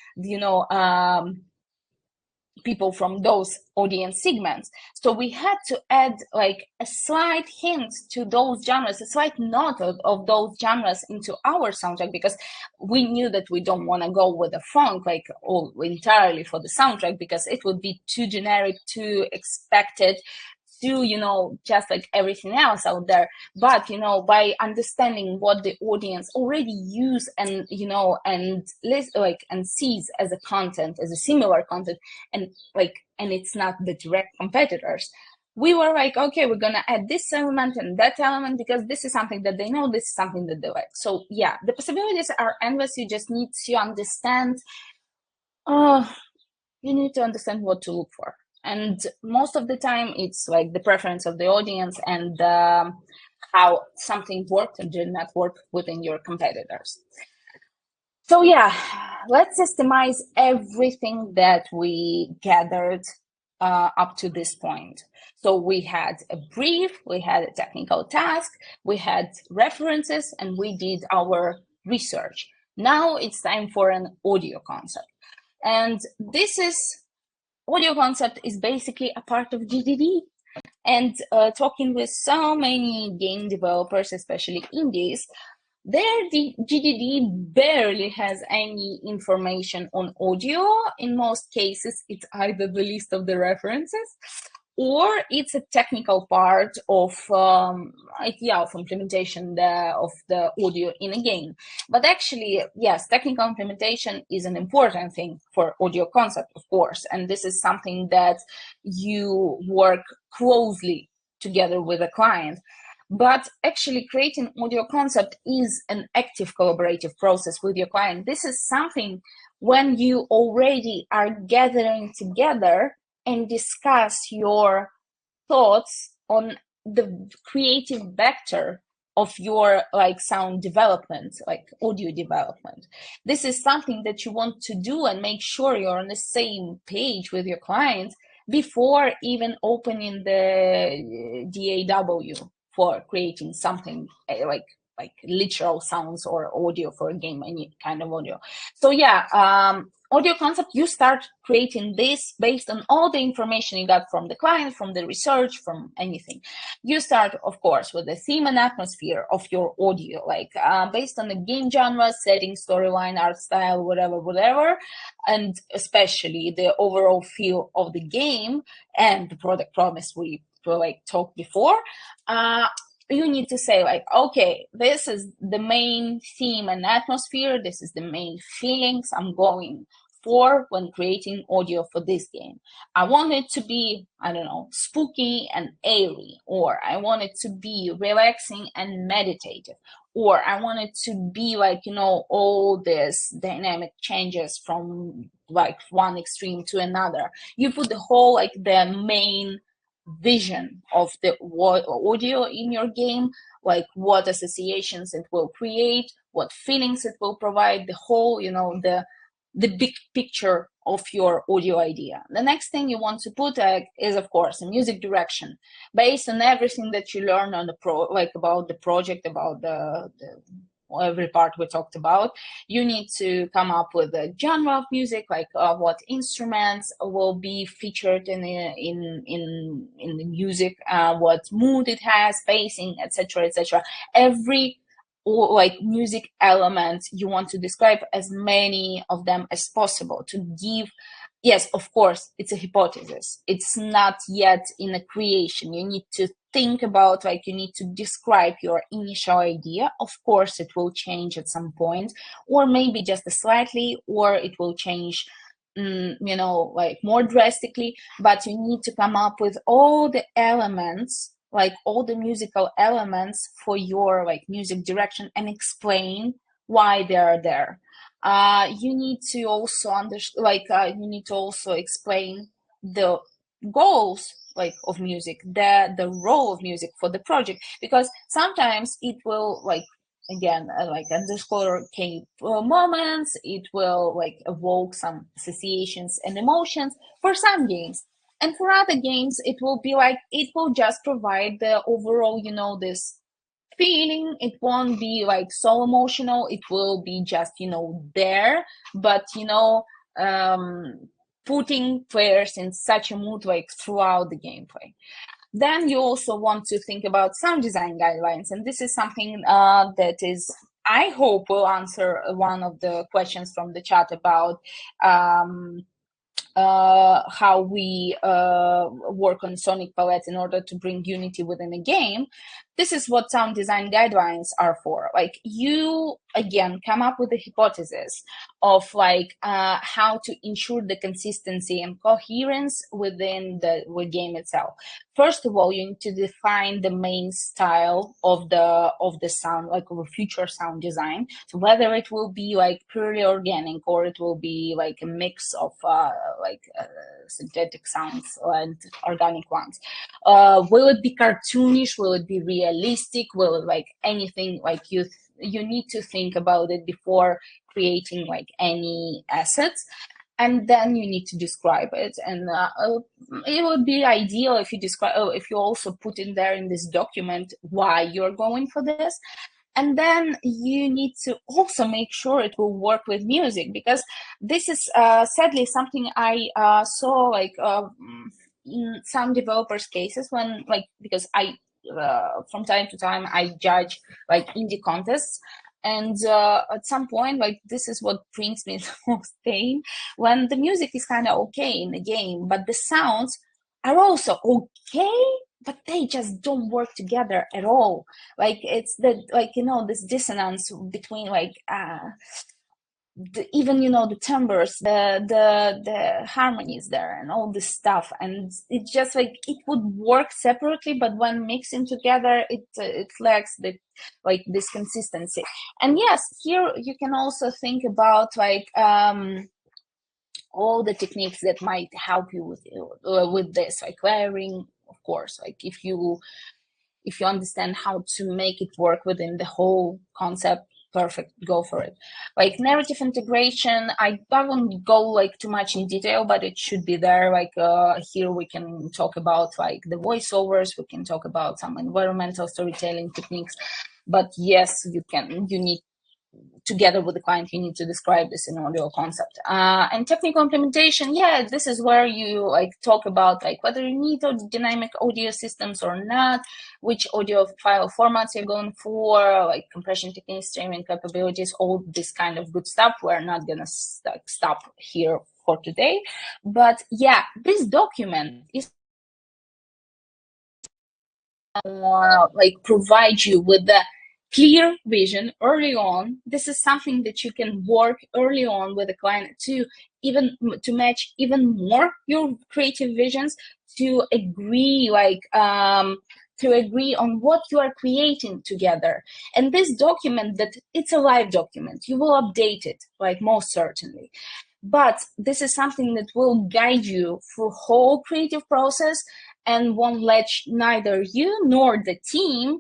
people from those audience segments. So we had to add a slight hint to those genres, a slight note of those genres into our soundtrack, because we knew that we don't want to go with the funk entirely for the soundtrack, because it would be too generic, too expected, to just everything else out there. But by understanding what the audience already use and and sees as a content, as a similar content, and it's not the direct competitors, we were okay, we're gonna add this element and that element, because this is something that they know, this is something that they like. So yeah, the possibilities are endless. You just need to understand what to look for. And most of the time, it's the preference of the audience and how something worked and did not work within your competitors. So yeah, let's systemize everything that we gathered up to this point. So we had a brief, we had a technical task, we had references, and we did our research. Now it's time for an audio concept. And this is audio concept is basically a part of GDD. And talking with so many game developers, especially indies, the GDD barely has any information on audio. In most cases, it's either the list of the references or it's a technical part of of implementation of the audio in a game. But actually, yes, technical implementation is an important thing for audio concept, of course, and this is something that you work closely together with a client. But actually creating audio concept is an active collaborative process with your client. This is something when you already are gathering together and discuss your thoughts on the creative vector of your sound development, like audio development. This is something that you want to do and make sure you're on the same page with your client before even opening the DAW for creating something like literal sounds or audio for a game, any kind of audio. So yeah, audio concept, you start creating this based on all the information you got from the client, from the research, from anything. You start, of course, with the theme and atmosphere of your audio, based on the game genre, setting, storyline, art style, whatever, and especially the overall feel of the game and the product promise we talked before. You need to say okay, this is the main theme and atmosphere, this is the main feelings I'm going for when creating audio for this game. I want it to be, I don't know, spooky and airy, or I want it to be relaxing and meditative, or I want it to be all this dynamic changes from one extreme to another. You put the whole the main vision of the audio in your game, what associations it will create, what feelings it will provide, the whole, the big picture of your audio idea. The next thing you want to put is, of course, a music direction based on everything that you learn on the about the project, about the every part we talked about. You need to come up with a genre of music, what instruments will be featured in the music, what mood it has, pacing, etc. Every music element you want to describe as many of them as possible to give. Yes, of course, it's a hypothesis. It's not yet in a creation. You need to think about, you need to describe your initial idea. Of course, it will change at some point, or maybe just slightly, or it will change, more drastically. But you need to come up with all the elements, all the musical elements for your music direction, and explain why they are there. You need to also understand, you need to also explain the goals of music, the role of music for the project, because sometimes it will again underscore key moments, it will evoke some associations and emotions for some games, and for other games it will be it will just provide the overall this feeling. It won't be so emotional, it will be just there, but putting players in such a mood throughout the gameplay. Then you also want to think about sound design guidelines, and this is something that is, I hope, will answer one of the questions from the chat about how we work on sonic palettes in order to bring unity within a game. This is what sound design guidelines are for. You, again, come up with a hypothesis of how to ensure the consistency and coherence within the game itself. First of all, you need to define the main style of the sound, of a future sound design. So whether it will be purely organic, or it will be a mix of synthetic sounds and organic ones. Will it be cartoonish? Will it be realistic? Will it anything you need to think about it before creating like any assets, and then you need to describe it. And it would be ideal if you describe, if you also put in there in this document why you're going for this. And then you need to also make sure it will work with music, because this is sadly something I saw like in some developers cases, when like, because I from time to time I judge like indie contests, and at some point, like, this is what brings me the most pain, when the music is kind of okay in the game, but the sounds are also okay, but they just don't work together at all. Like, it's the, like, this dissonance between like even the timbres, the harmonies there, and all this stuff, and it just like, it would work separately, but when mixing together, it lacks the like this consistency. And yes, here you can also think about like all the techniques that might help you with this, like layering, of course. Like, if you understand how to make it work within the whole concept, perfect, go for it. Like narrative integration, I won't go like too much in detail, but it should be there. Like here we can talk about like the voiceovers, we can talk about some environmental storytelling techniques. But yes, you need, together with the client, you need to describe this in audio concept. And technical implementation, yeah, this is where you like talk about like whether you need dynamic audio systems or not, which audio file formats you're going for, like compression techniques, streaming capabilities, all this kind of good stuff. We're not gonna stop here for today, but yeah, this document is like provide you with the clear vision early on. This is something that you can work early on with the client to match even more your creative visions, to agree like to agree on what you are creating together. And this document, that it's a live document, you will update it, like, most certainly, but this is something that will guide you through whole creative process, and won't let neither you nor the team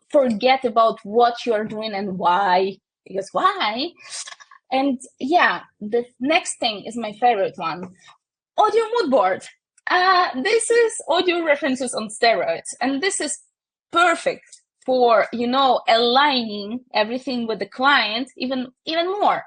forget about what you are doing and why. Because why? And yeah, the next thing is my favorite one: audio mood board. This is audio references on steroids, and this is perfect for aligning everything with the client even more.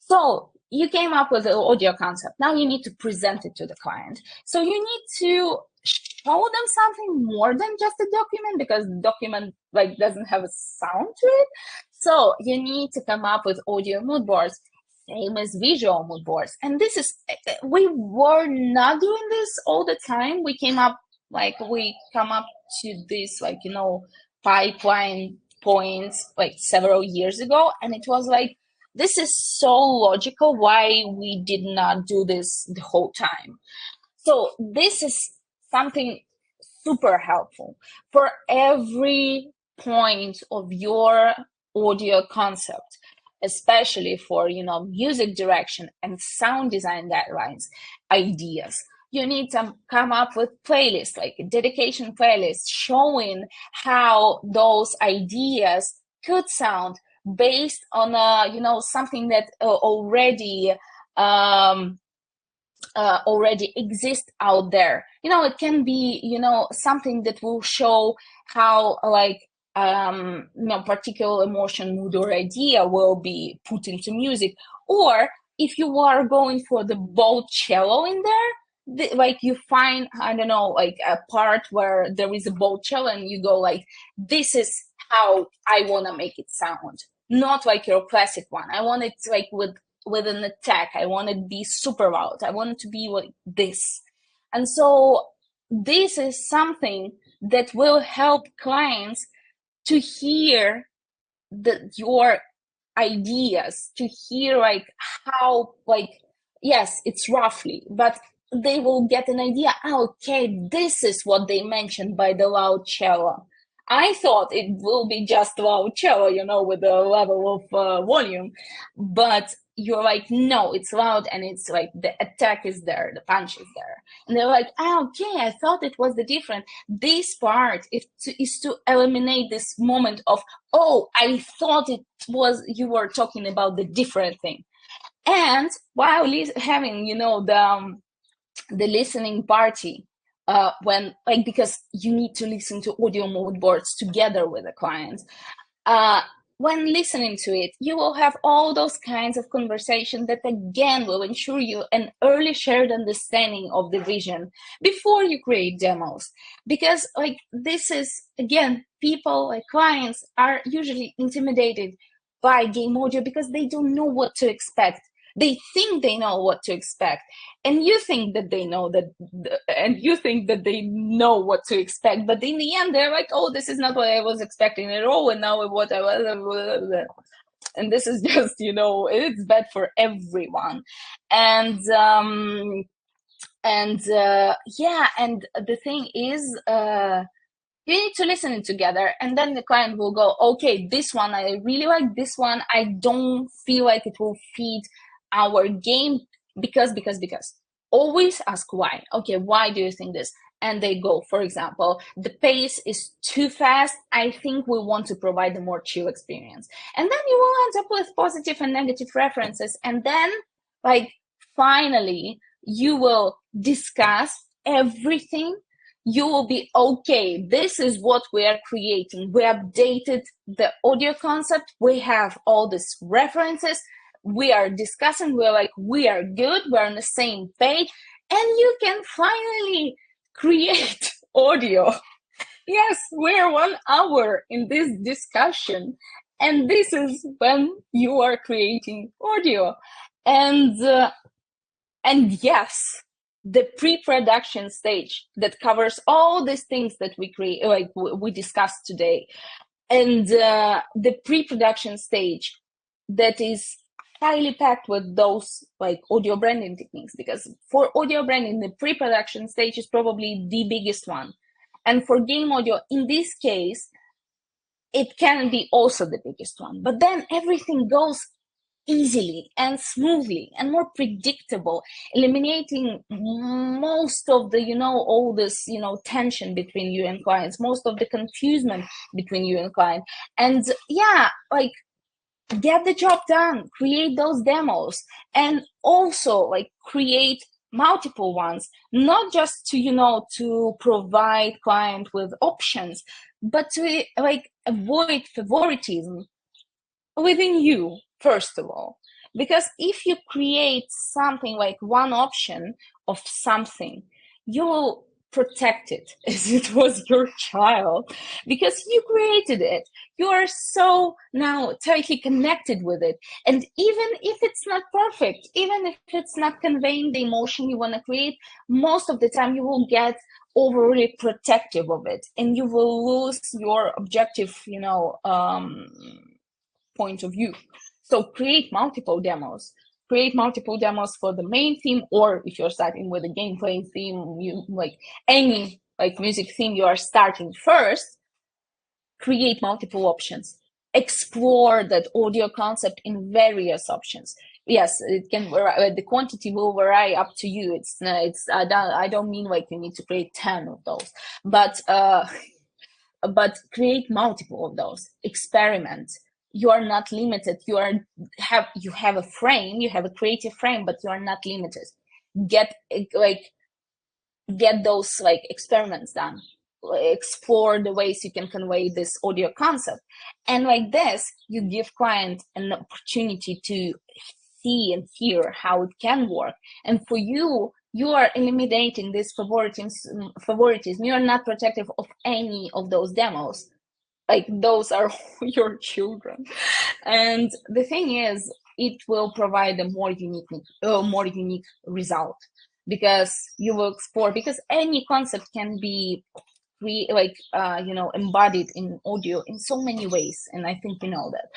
So you came up with the audio concept. Now you need to present it to the client. So you need to show them something more than just a document, because the document like doesn't have a sound to it. So you need to come up with audio mood boards, same as visual mood boards. And this is, we were not doing this all the time. We come up to this pipeline points like several years ago, and it was like, this is so logical, why we did not do this the whole time. So this is something super helpful for every point of your audio concept, especially for music direction and sound design guidelines, ideas. You need to come up with playlists, like a dedication playlist, showing how those ideas could sound based on something that already exists out there. It can be something that will show how particular emotion, mood, or idea will be put into music. Or if you are going for the bold cello in there, like you find, I don't know, like a part where there is a bold cello, and you go like, this is how I want to make it sound. Not like your classic one. I want it like with an attack. I want it to be super loud. I want it to be like this. And so this is something that will help clients to hear your ideas, to hear like how, like, yes, it's roughly, but they will get an idea. Okay, this is what they mentioned by the loud cello. I thought it will be just loud cello, with a level of volume, but you're like, no, it's loud, and it's like the attack is there, the punch is there, and they're like, oh, okay, I thought it was the different. This part is to eliminate this moment of, oh, I thought it was, you were talking about the different thing. And while having, the listening party, when, like, because you need to listen to audio mood boards together with the clients, when listening to it, you will have all those kinds of conversation that again will ensure you an early shared understanding of the vision before you create demos. Because like this is, again, people, like clients, are usually intimidated by game audio because they don't know what to expect. They think they know what to expect, and you think that they know that, and you think that they know what to expect, but in the end they're like, oh, this is not what I was expecting at all, and now what I was, and this is just, it's bad for everyone. And yeah, and the thing is, you need to listen it together, and then the client will go, okay, this one I really like, this one I don't feel like it will feed our game, because always ask why. Okay, why do you think this? And they go, for example, the pace is too fast, I think we want to provide a more chill experience. And then you will end up with positive and negative references, and then like finally you will discuss everything. You will be, okay, this is what we are creating, we updated the audio concept, we have all these references, we are discussing, we're like, we are good, we're on the same page, and you can finally create audio. Yes, we're 1 hour in this discussion, and this is when you are creating audio. And yes, the pre-production stage that covers all these things that we create, like we discussed today, and the pre-production stage that is highly packed with those like audio branding techniques, because for audio branding, the pre-production stage is probably the biggest one. And for game audio, in this case, it can be also the biggest one. But then everything goes easily and smoothly and more predictable, eliminating most of the, all this, tension between you and clients, most of the confusion between you and client. And yeah, like, get the job done, create those demos, and also like create multiple ones, not just to to provide client with options, but to like avoid favoritism within you, first of all. Because if you create something like one option of something, you will protect it as it was your child, because you created it. You are so now tightly connected with it. And even if it's not perfect, even if it's not conveying the emotion you want to create, most of the time you will get overly protective of it, and you will lose your objective, point of view. So create multiple demos. Create multiple demos for the main theme, or if you're starting with a gameplay theme, you like any like music theme you are starting first, create multiple options. Explore that audio concept in various options. Yes, it can vary, the quantity will vary up to you. I don't mean like you need to create 10 of those, but create multiple of those. Experiment. You are not limited. You have a frame, you have a creative frame, but you are not limited. Get those like experiments done. Explore the ways you can convey this audio concept, and like this you give client an opportunity to see and hear how it can work. And for you, you are eliminating this favoritism. You are not protective of any of those demos. Like, those are your children. And the thing is, it will provide a more unique result, because you will explore, because any concept can be embodied in audio in so many ways, and I think you know that.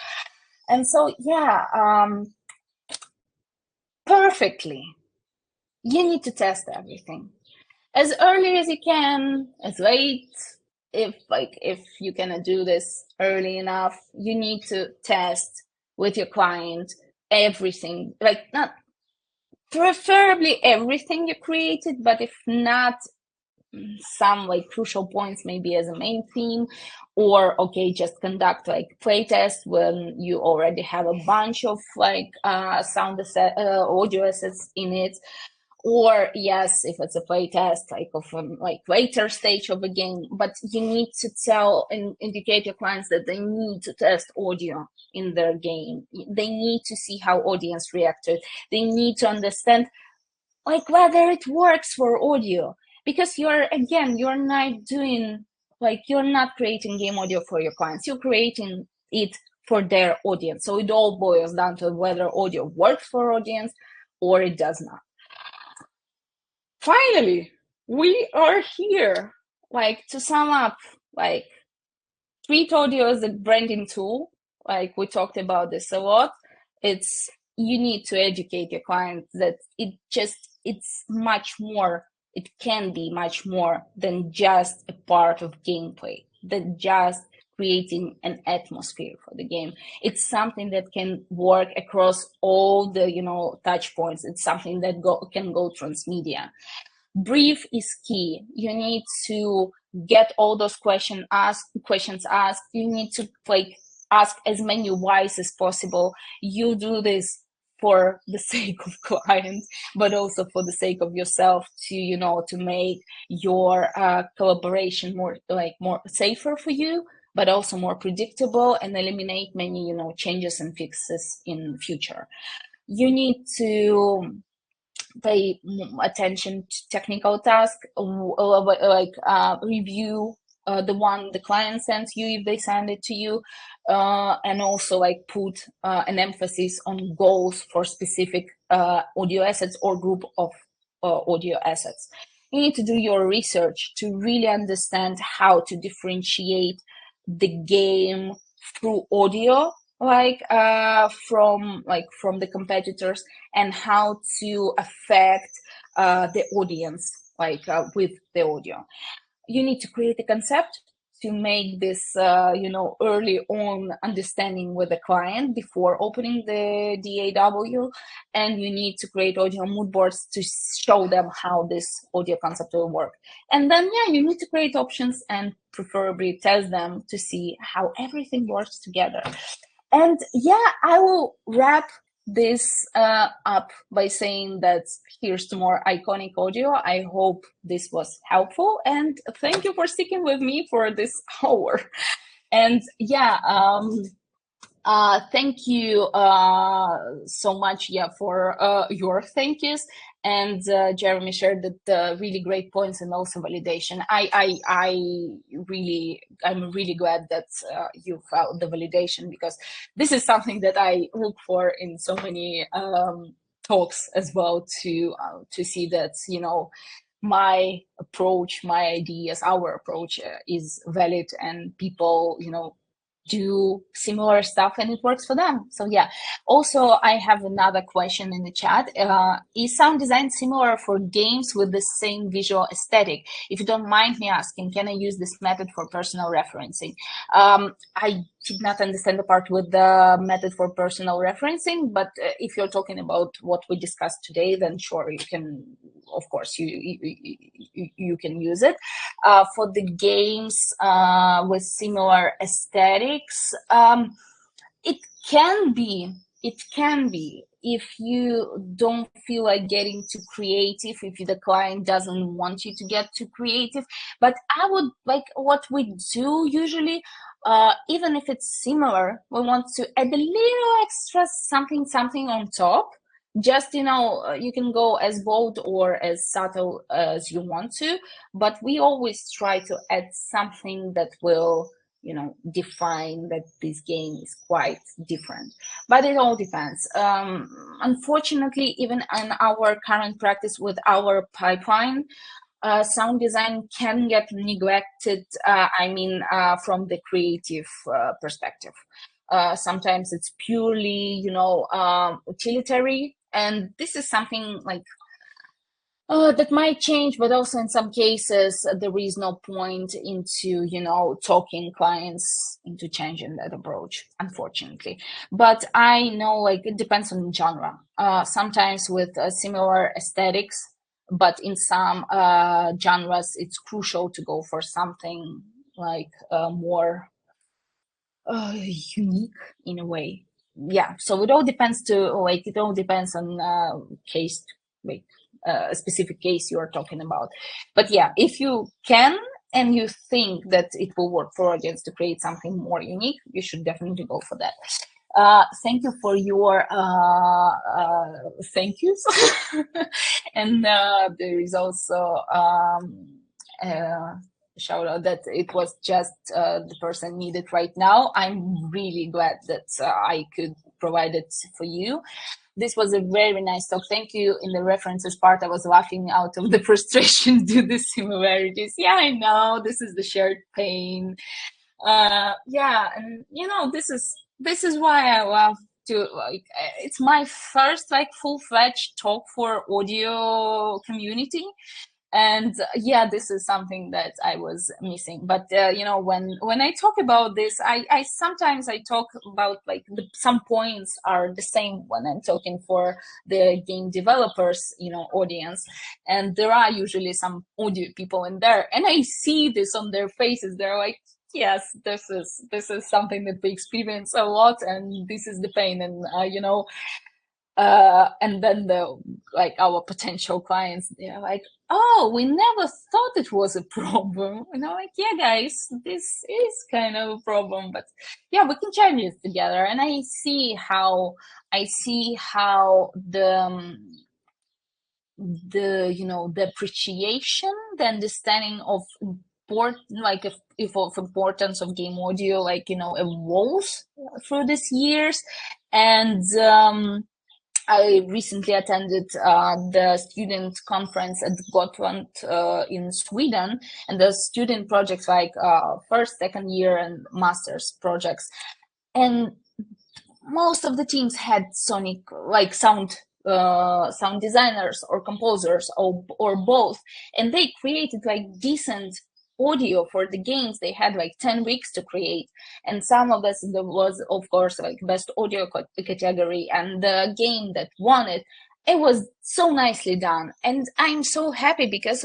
And so yeah, perfectly, you need to test everything as early as you can, as late, if you cannot do this early enough, you need to test with your client everything, like not preferably everything you created, but if not, some like crucial points maybe as a main theme, or okay, just conduct like playtest when you already have a bunch of like audio assets in it. Or yes, if it's a playtest like of a like later stage of a game, but you need to tell and indicate your clients that they need to test audio in their game. They need to see how audience reacted. They need to understand like whether it works for audio, because you're not doing like, you're not creating game audio for your clients, you're creating it for their audience. So it all boils down to whether audio works for audience or it does not. Finally, we are here. Like, to sum up, like, treat audio as a branding tool. Like, we talked about this a lot. It's, you need to educate your clients that it's much more, it can be much more than just a part of gameplay, than just creating an atmosphere for the game. It's something that can work across all the, touch points. It's something that can go transmedia. Brief is key. You need to get all those questions asked. You need to like ask as many whys as possible. You do this for the sake of clients, but also for the sake of yourself, to make your collaboration more safer for you, but also more predictable, and eliminate many changes and fixes in future. You need to pay attention to technical tasks, like review the one the client sends you if they send it to you, and also like put an emphasis on goals for specific audio assets or group of audio assets. You need to do your research to really understand how to differentiate the game through audio, from the competitors, and how to affect the audience with the audio. You need to create a concept to make this early on understanding with the client before opening the DAW, and you need to create audio mood boards to show them how this audio concept will work. And then you need to create options and preferably test them to see how everything works together. And I will wrap this up by saying that here's to more iconic audio. I hope this was helpful, and thank you for sticking with me for this hour. And thank you so much, for your thank yous. And Jeremy shared the really great points and also validation. I'm really glad that you found the validation, because this is something that I look for in so many talks as well, to see that my approach, my ideas, our approach is valid, and people do similar stuff and it works for them. So also I have another question in the chat. Is sound design similar for games with the same visual aesthetic? If you don't mind me asking, can I use this method for personal referencing? I did not understand the part with the method for personal referencing, but if you're talking about what we discussed today, then sure, you can, of course, you can use it. For the games with similar aesthetics, it can be if you don't feel like getting too creative, if the client doesn't want you to get too creative. But I would like, what we do usually, even if it's similar, we want to add a little extra something on top. Just you can go as bold or as subtle as you want to, but we always try to add something that will define that this game is quite different. But it all depends. Unfortunately, even in our current practice with our pipeline, sound design can get neglected, from the creative perspective. Sometimes it's purely utilitary, and this is something like That might change, but also in some cases, there is no point into, talking clients into changing that approach, unfortunately. But I know, like, it depends on genre. Sometimes with similar aesthetics, but in some genres, it's crucial to go for something like more unique in a way. Yeah, so it all depends on case, like a specific case you are talking about. But yeah, if you can and you think that it will work for audience to create something more unique, you should definitely go for that. Thank you for your thank yous. And there is also shout out that it was just the person needed right now. I'm really glad that I could provide it for you. This was a very nice talk. Thank you. In the references part, I was laughing out of the frustration due to the similarities. Yeah, I know, this is the shared pain. Yeah, and this is why I love to, like, it's my first like full-fledged talk for audio community. And yeah, this is something that I was missing. But when I talk about this, I sometimes I talk about, like, some points are the same when I'm talking for the game developers, audience, and there are usually some audio people in there, and I see this on their faces. They're like, yes, this is something that we experience a lot, and this is the pain. And and then our potential clients, they're like, oh, we never thought it was a problem. And I'm like, yeah, guys, this is kind of a problem, but yeah, we can change it together. And I see how the appreciation, the understanding of of importance of game audio, evolves through these years. And I recently attended the student conference at Gotland in Sweden, and the student projects like first, second year, and master's projects. And most of the teams had sound designers or composers, or both, and they created like decent audio for the games. They had like 10 weeks to create, and some of us, there was of course like best audio category, and the game that won it was so nicely done. And I'm so happy because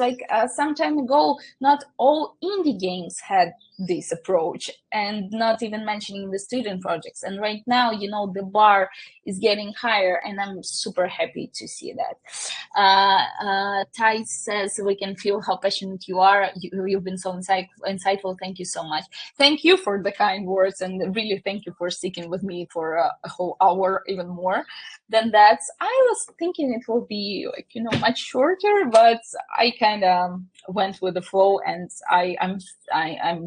some time ago, not all indie games had this approach, and not even mentioning the student projects. And right now, the bar is getting higher, and I'm super happy to see that. Thais says, we can feel how passionate you are. You've been so insightful. Thank you so much. Thank you for the kind words, and really thank you for sticking with me for a whole hour, even more than that. I was thinking it will be much shorter, but I kind of went with the flow, and I'm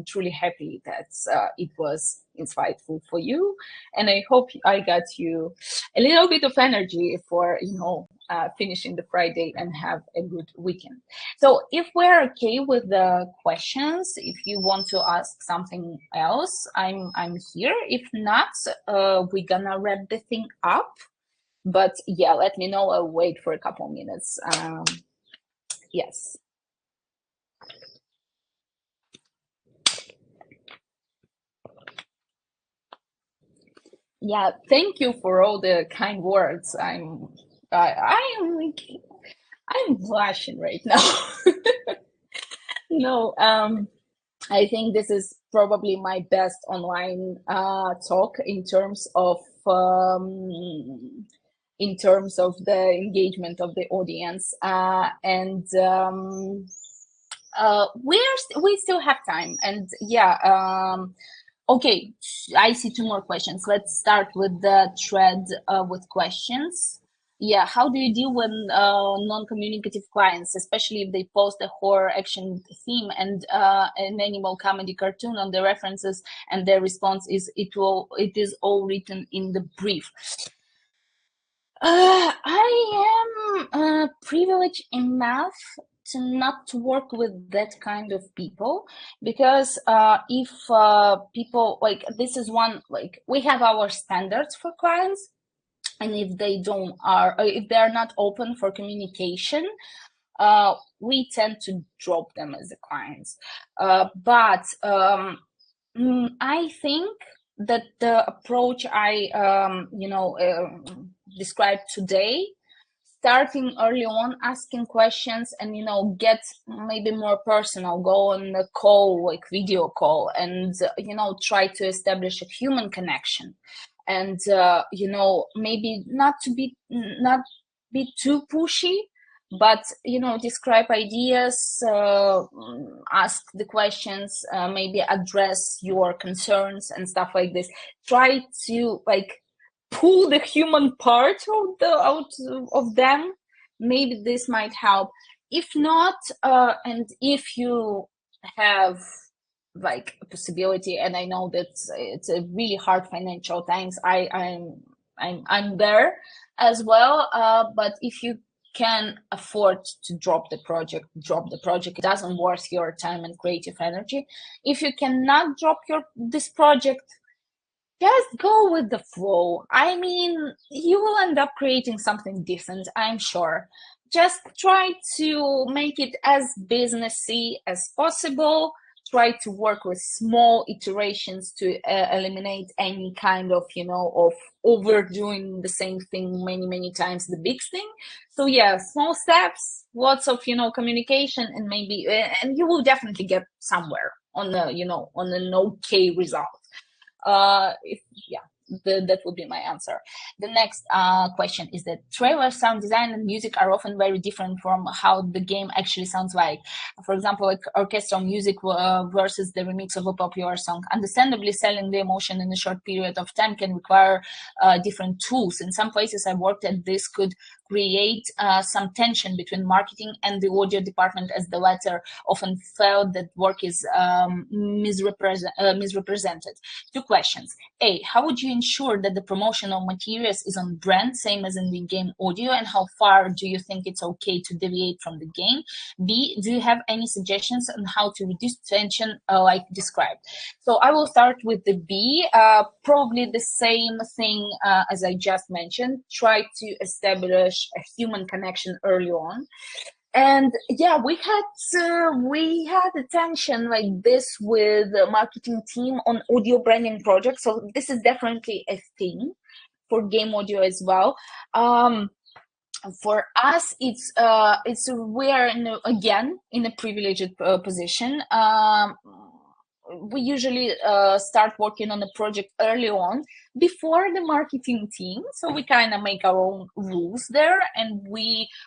truly happy that it was insightful for you, and I hope I got you a little bit of energy for finishing the Friday and have a good weekend. So if we're okay with the questions, if you want to ask something else, I'm here. If not, we're gonna wrap the thing up. But yeah, let me know. I'll wait for a couple minutes. Yes. Yeah, thank you for all the kind words. I'm blushing right now. No, I think this is probably my best online talk in terms of the engagement of the audience, and we still have time. And yeah, okay, I see two more questions. Let's start with the thread with questions. Yeah, how do you deal with non-communicative clients, especially if they post a horror action theme and an animal comedy cartoon on the references, and their response is it is all written in the brief? I am privileged enough to not work with that kind of people, because if people, like, this is one, like, we have our standards for clients, and if they are not open for communication, we tend to drop them as the clients. But I think that the approach I described today, starting early on, asking questions, and get maybe more personal, go on a call, like video call, and try to establish a human connection, and maybe not be too pushy, but describe ideas, ask the questions, maybe address your concerns and stuff like this. Try to like pull the human part out of them. Maybe this might help. If not, and if you have like a possibility, and I know that it's a really hard financial times, I'm there as well, but if you can afford to drop the project. It doesn't worth your time and creative energy. If you cannot drop this project, just go with the flow. I mean, you will end up creating something decent, I'm sure. Just try to make it as businessy as possible. Try to work with small iterations to eliminate any kind of, of overdoing the same thing many times, the big thing. So yeah, small steps, lots of, communication, and maybe, and you will definitely get somewhere on an okay result. That would be my answer. The next question is that trailer sound design and music are often very different from how the game actually sounds like. For example, like orchestral music versus the remix of a popular song. Understandably, selling the emotion in a short period of time can require different tools. In some places I worked at, this could create some tension between marketing and the audio department, as the latter often felt that work is misrepresented. Two questions. A, how would you ensure that the promotional materials is on brand, same as in the game audio, and how far do you think it's okay to deviate from the game? B, do you have any suggestions on how to reduce tension like described? So I will start with the B, probably the same thing as I just mentioned. Try to establish a human connection early on. And yeah, we had attention like this with the marketing team on audio branding projects. So this is definitely a thing for game audio as well. For us, it's we are again in a privileged position. We usually start working on the project early on before the marketing team, so we kind of make our own rules there, and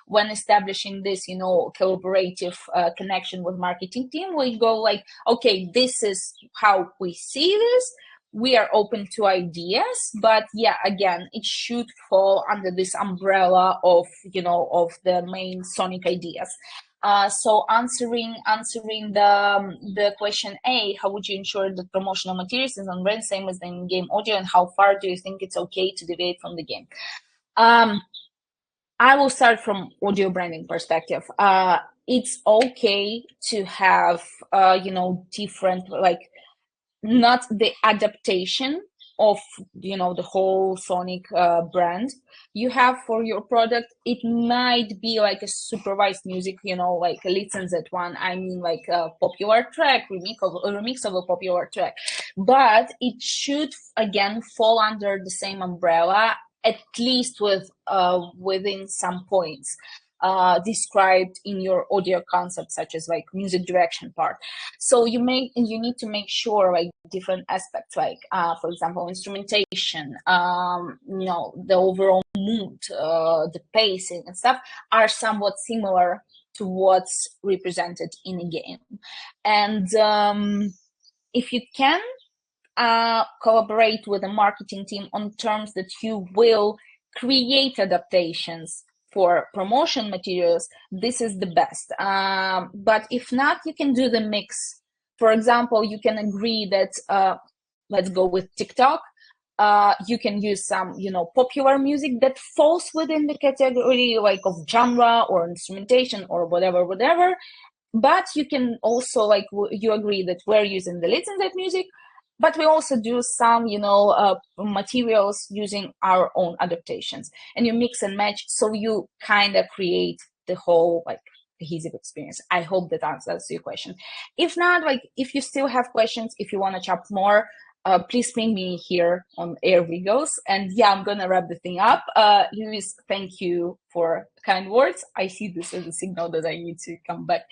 when establishing this collaborative connection with marketing team, we go like, okay, this is how we see this. We are open to ideas, but yeah, again, it should fall under this umbrella of of the main Sonic ideas. So answering the question A, how would you ensure that promotional materials is on brand, same as the in-game audio, and how far do you think it's okay to deviate from the game? I will start from audio branding perspective. It's okay to have different, like, not the adaptation of the whole Sonic brand you have for your product. It might be like a supervised music, like a licensed one. I mean, like a popular track, remix of a popular track, but it should again fall under the same umbrella, at least within some points described in your audio concept, such as like music direction part. So you need to make sure like different aspects, like for example, instrumentation, the overall mood, the pacing and stuff are somewhat similar to what's represented in a game. And if you can collaborate with the marketing team on terms that you will create adaptations for promotion materials, this is the best. But if not, you can do the mix. For example, you can agree that let's go with TikTok. You can use some, popular music that falls within the category like of genre or instrumentation or whatever. But you can also, like, you agree that we're using the licensed music, but we also do some, materials using our own adaptations, and you mix and match, so you kind of create the whole like cohesive experience. I hope that answers your question. If not, like if you still have questions, if you want to chat more, please ping me here on Air Vigos. And yeah, I'm gonna wrap the thing up. Luis, thank you for kind words. I see this as a signal that I need to come back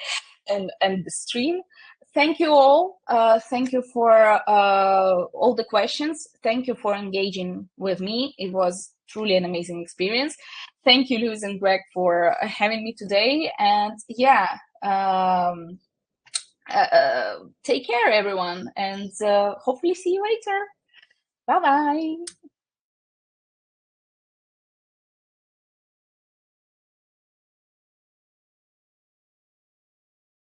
and end the stream. Thank you all. Thank you for all the questions. Thank you for engaging with me. It was truly an amazing experience. Thank you, Luis and Greg, for having me today. And yeah, take care, everyone, and hopefully see you later. Bye-bye.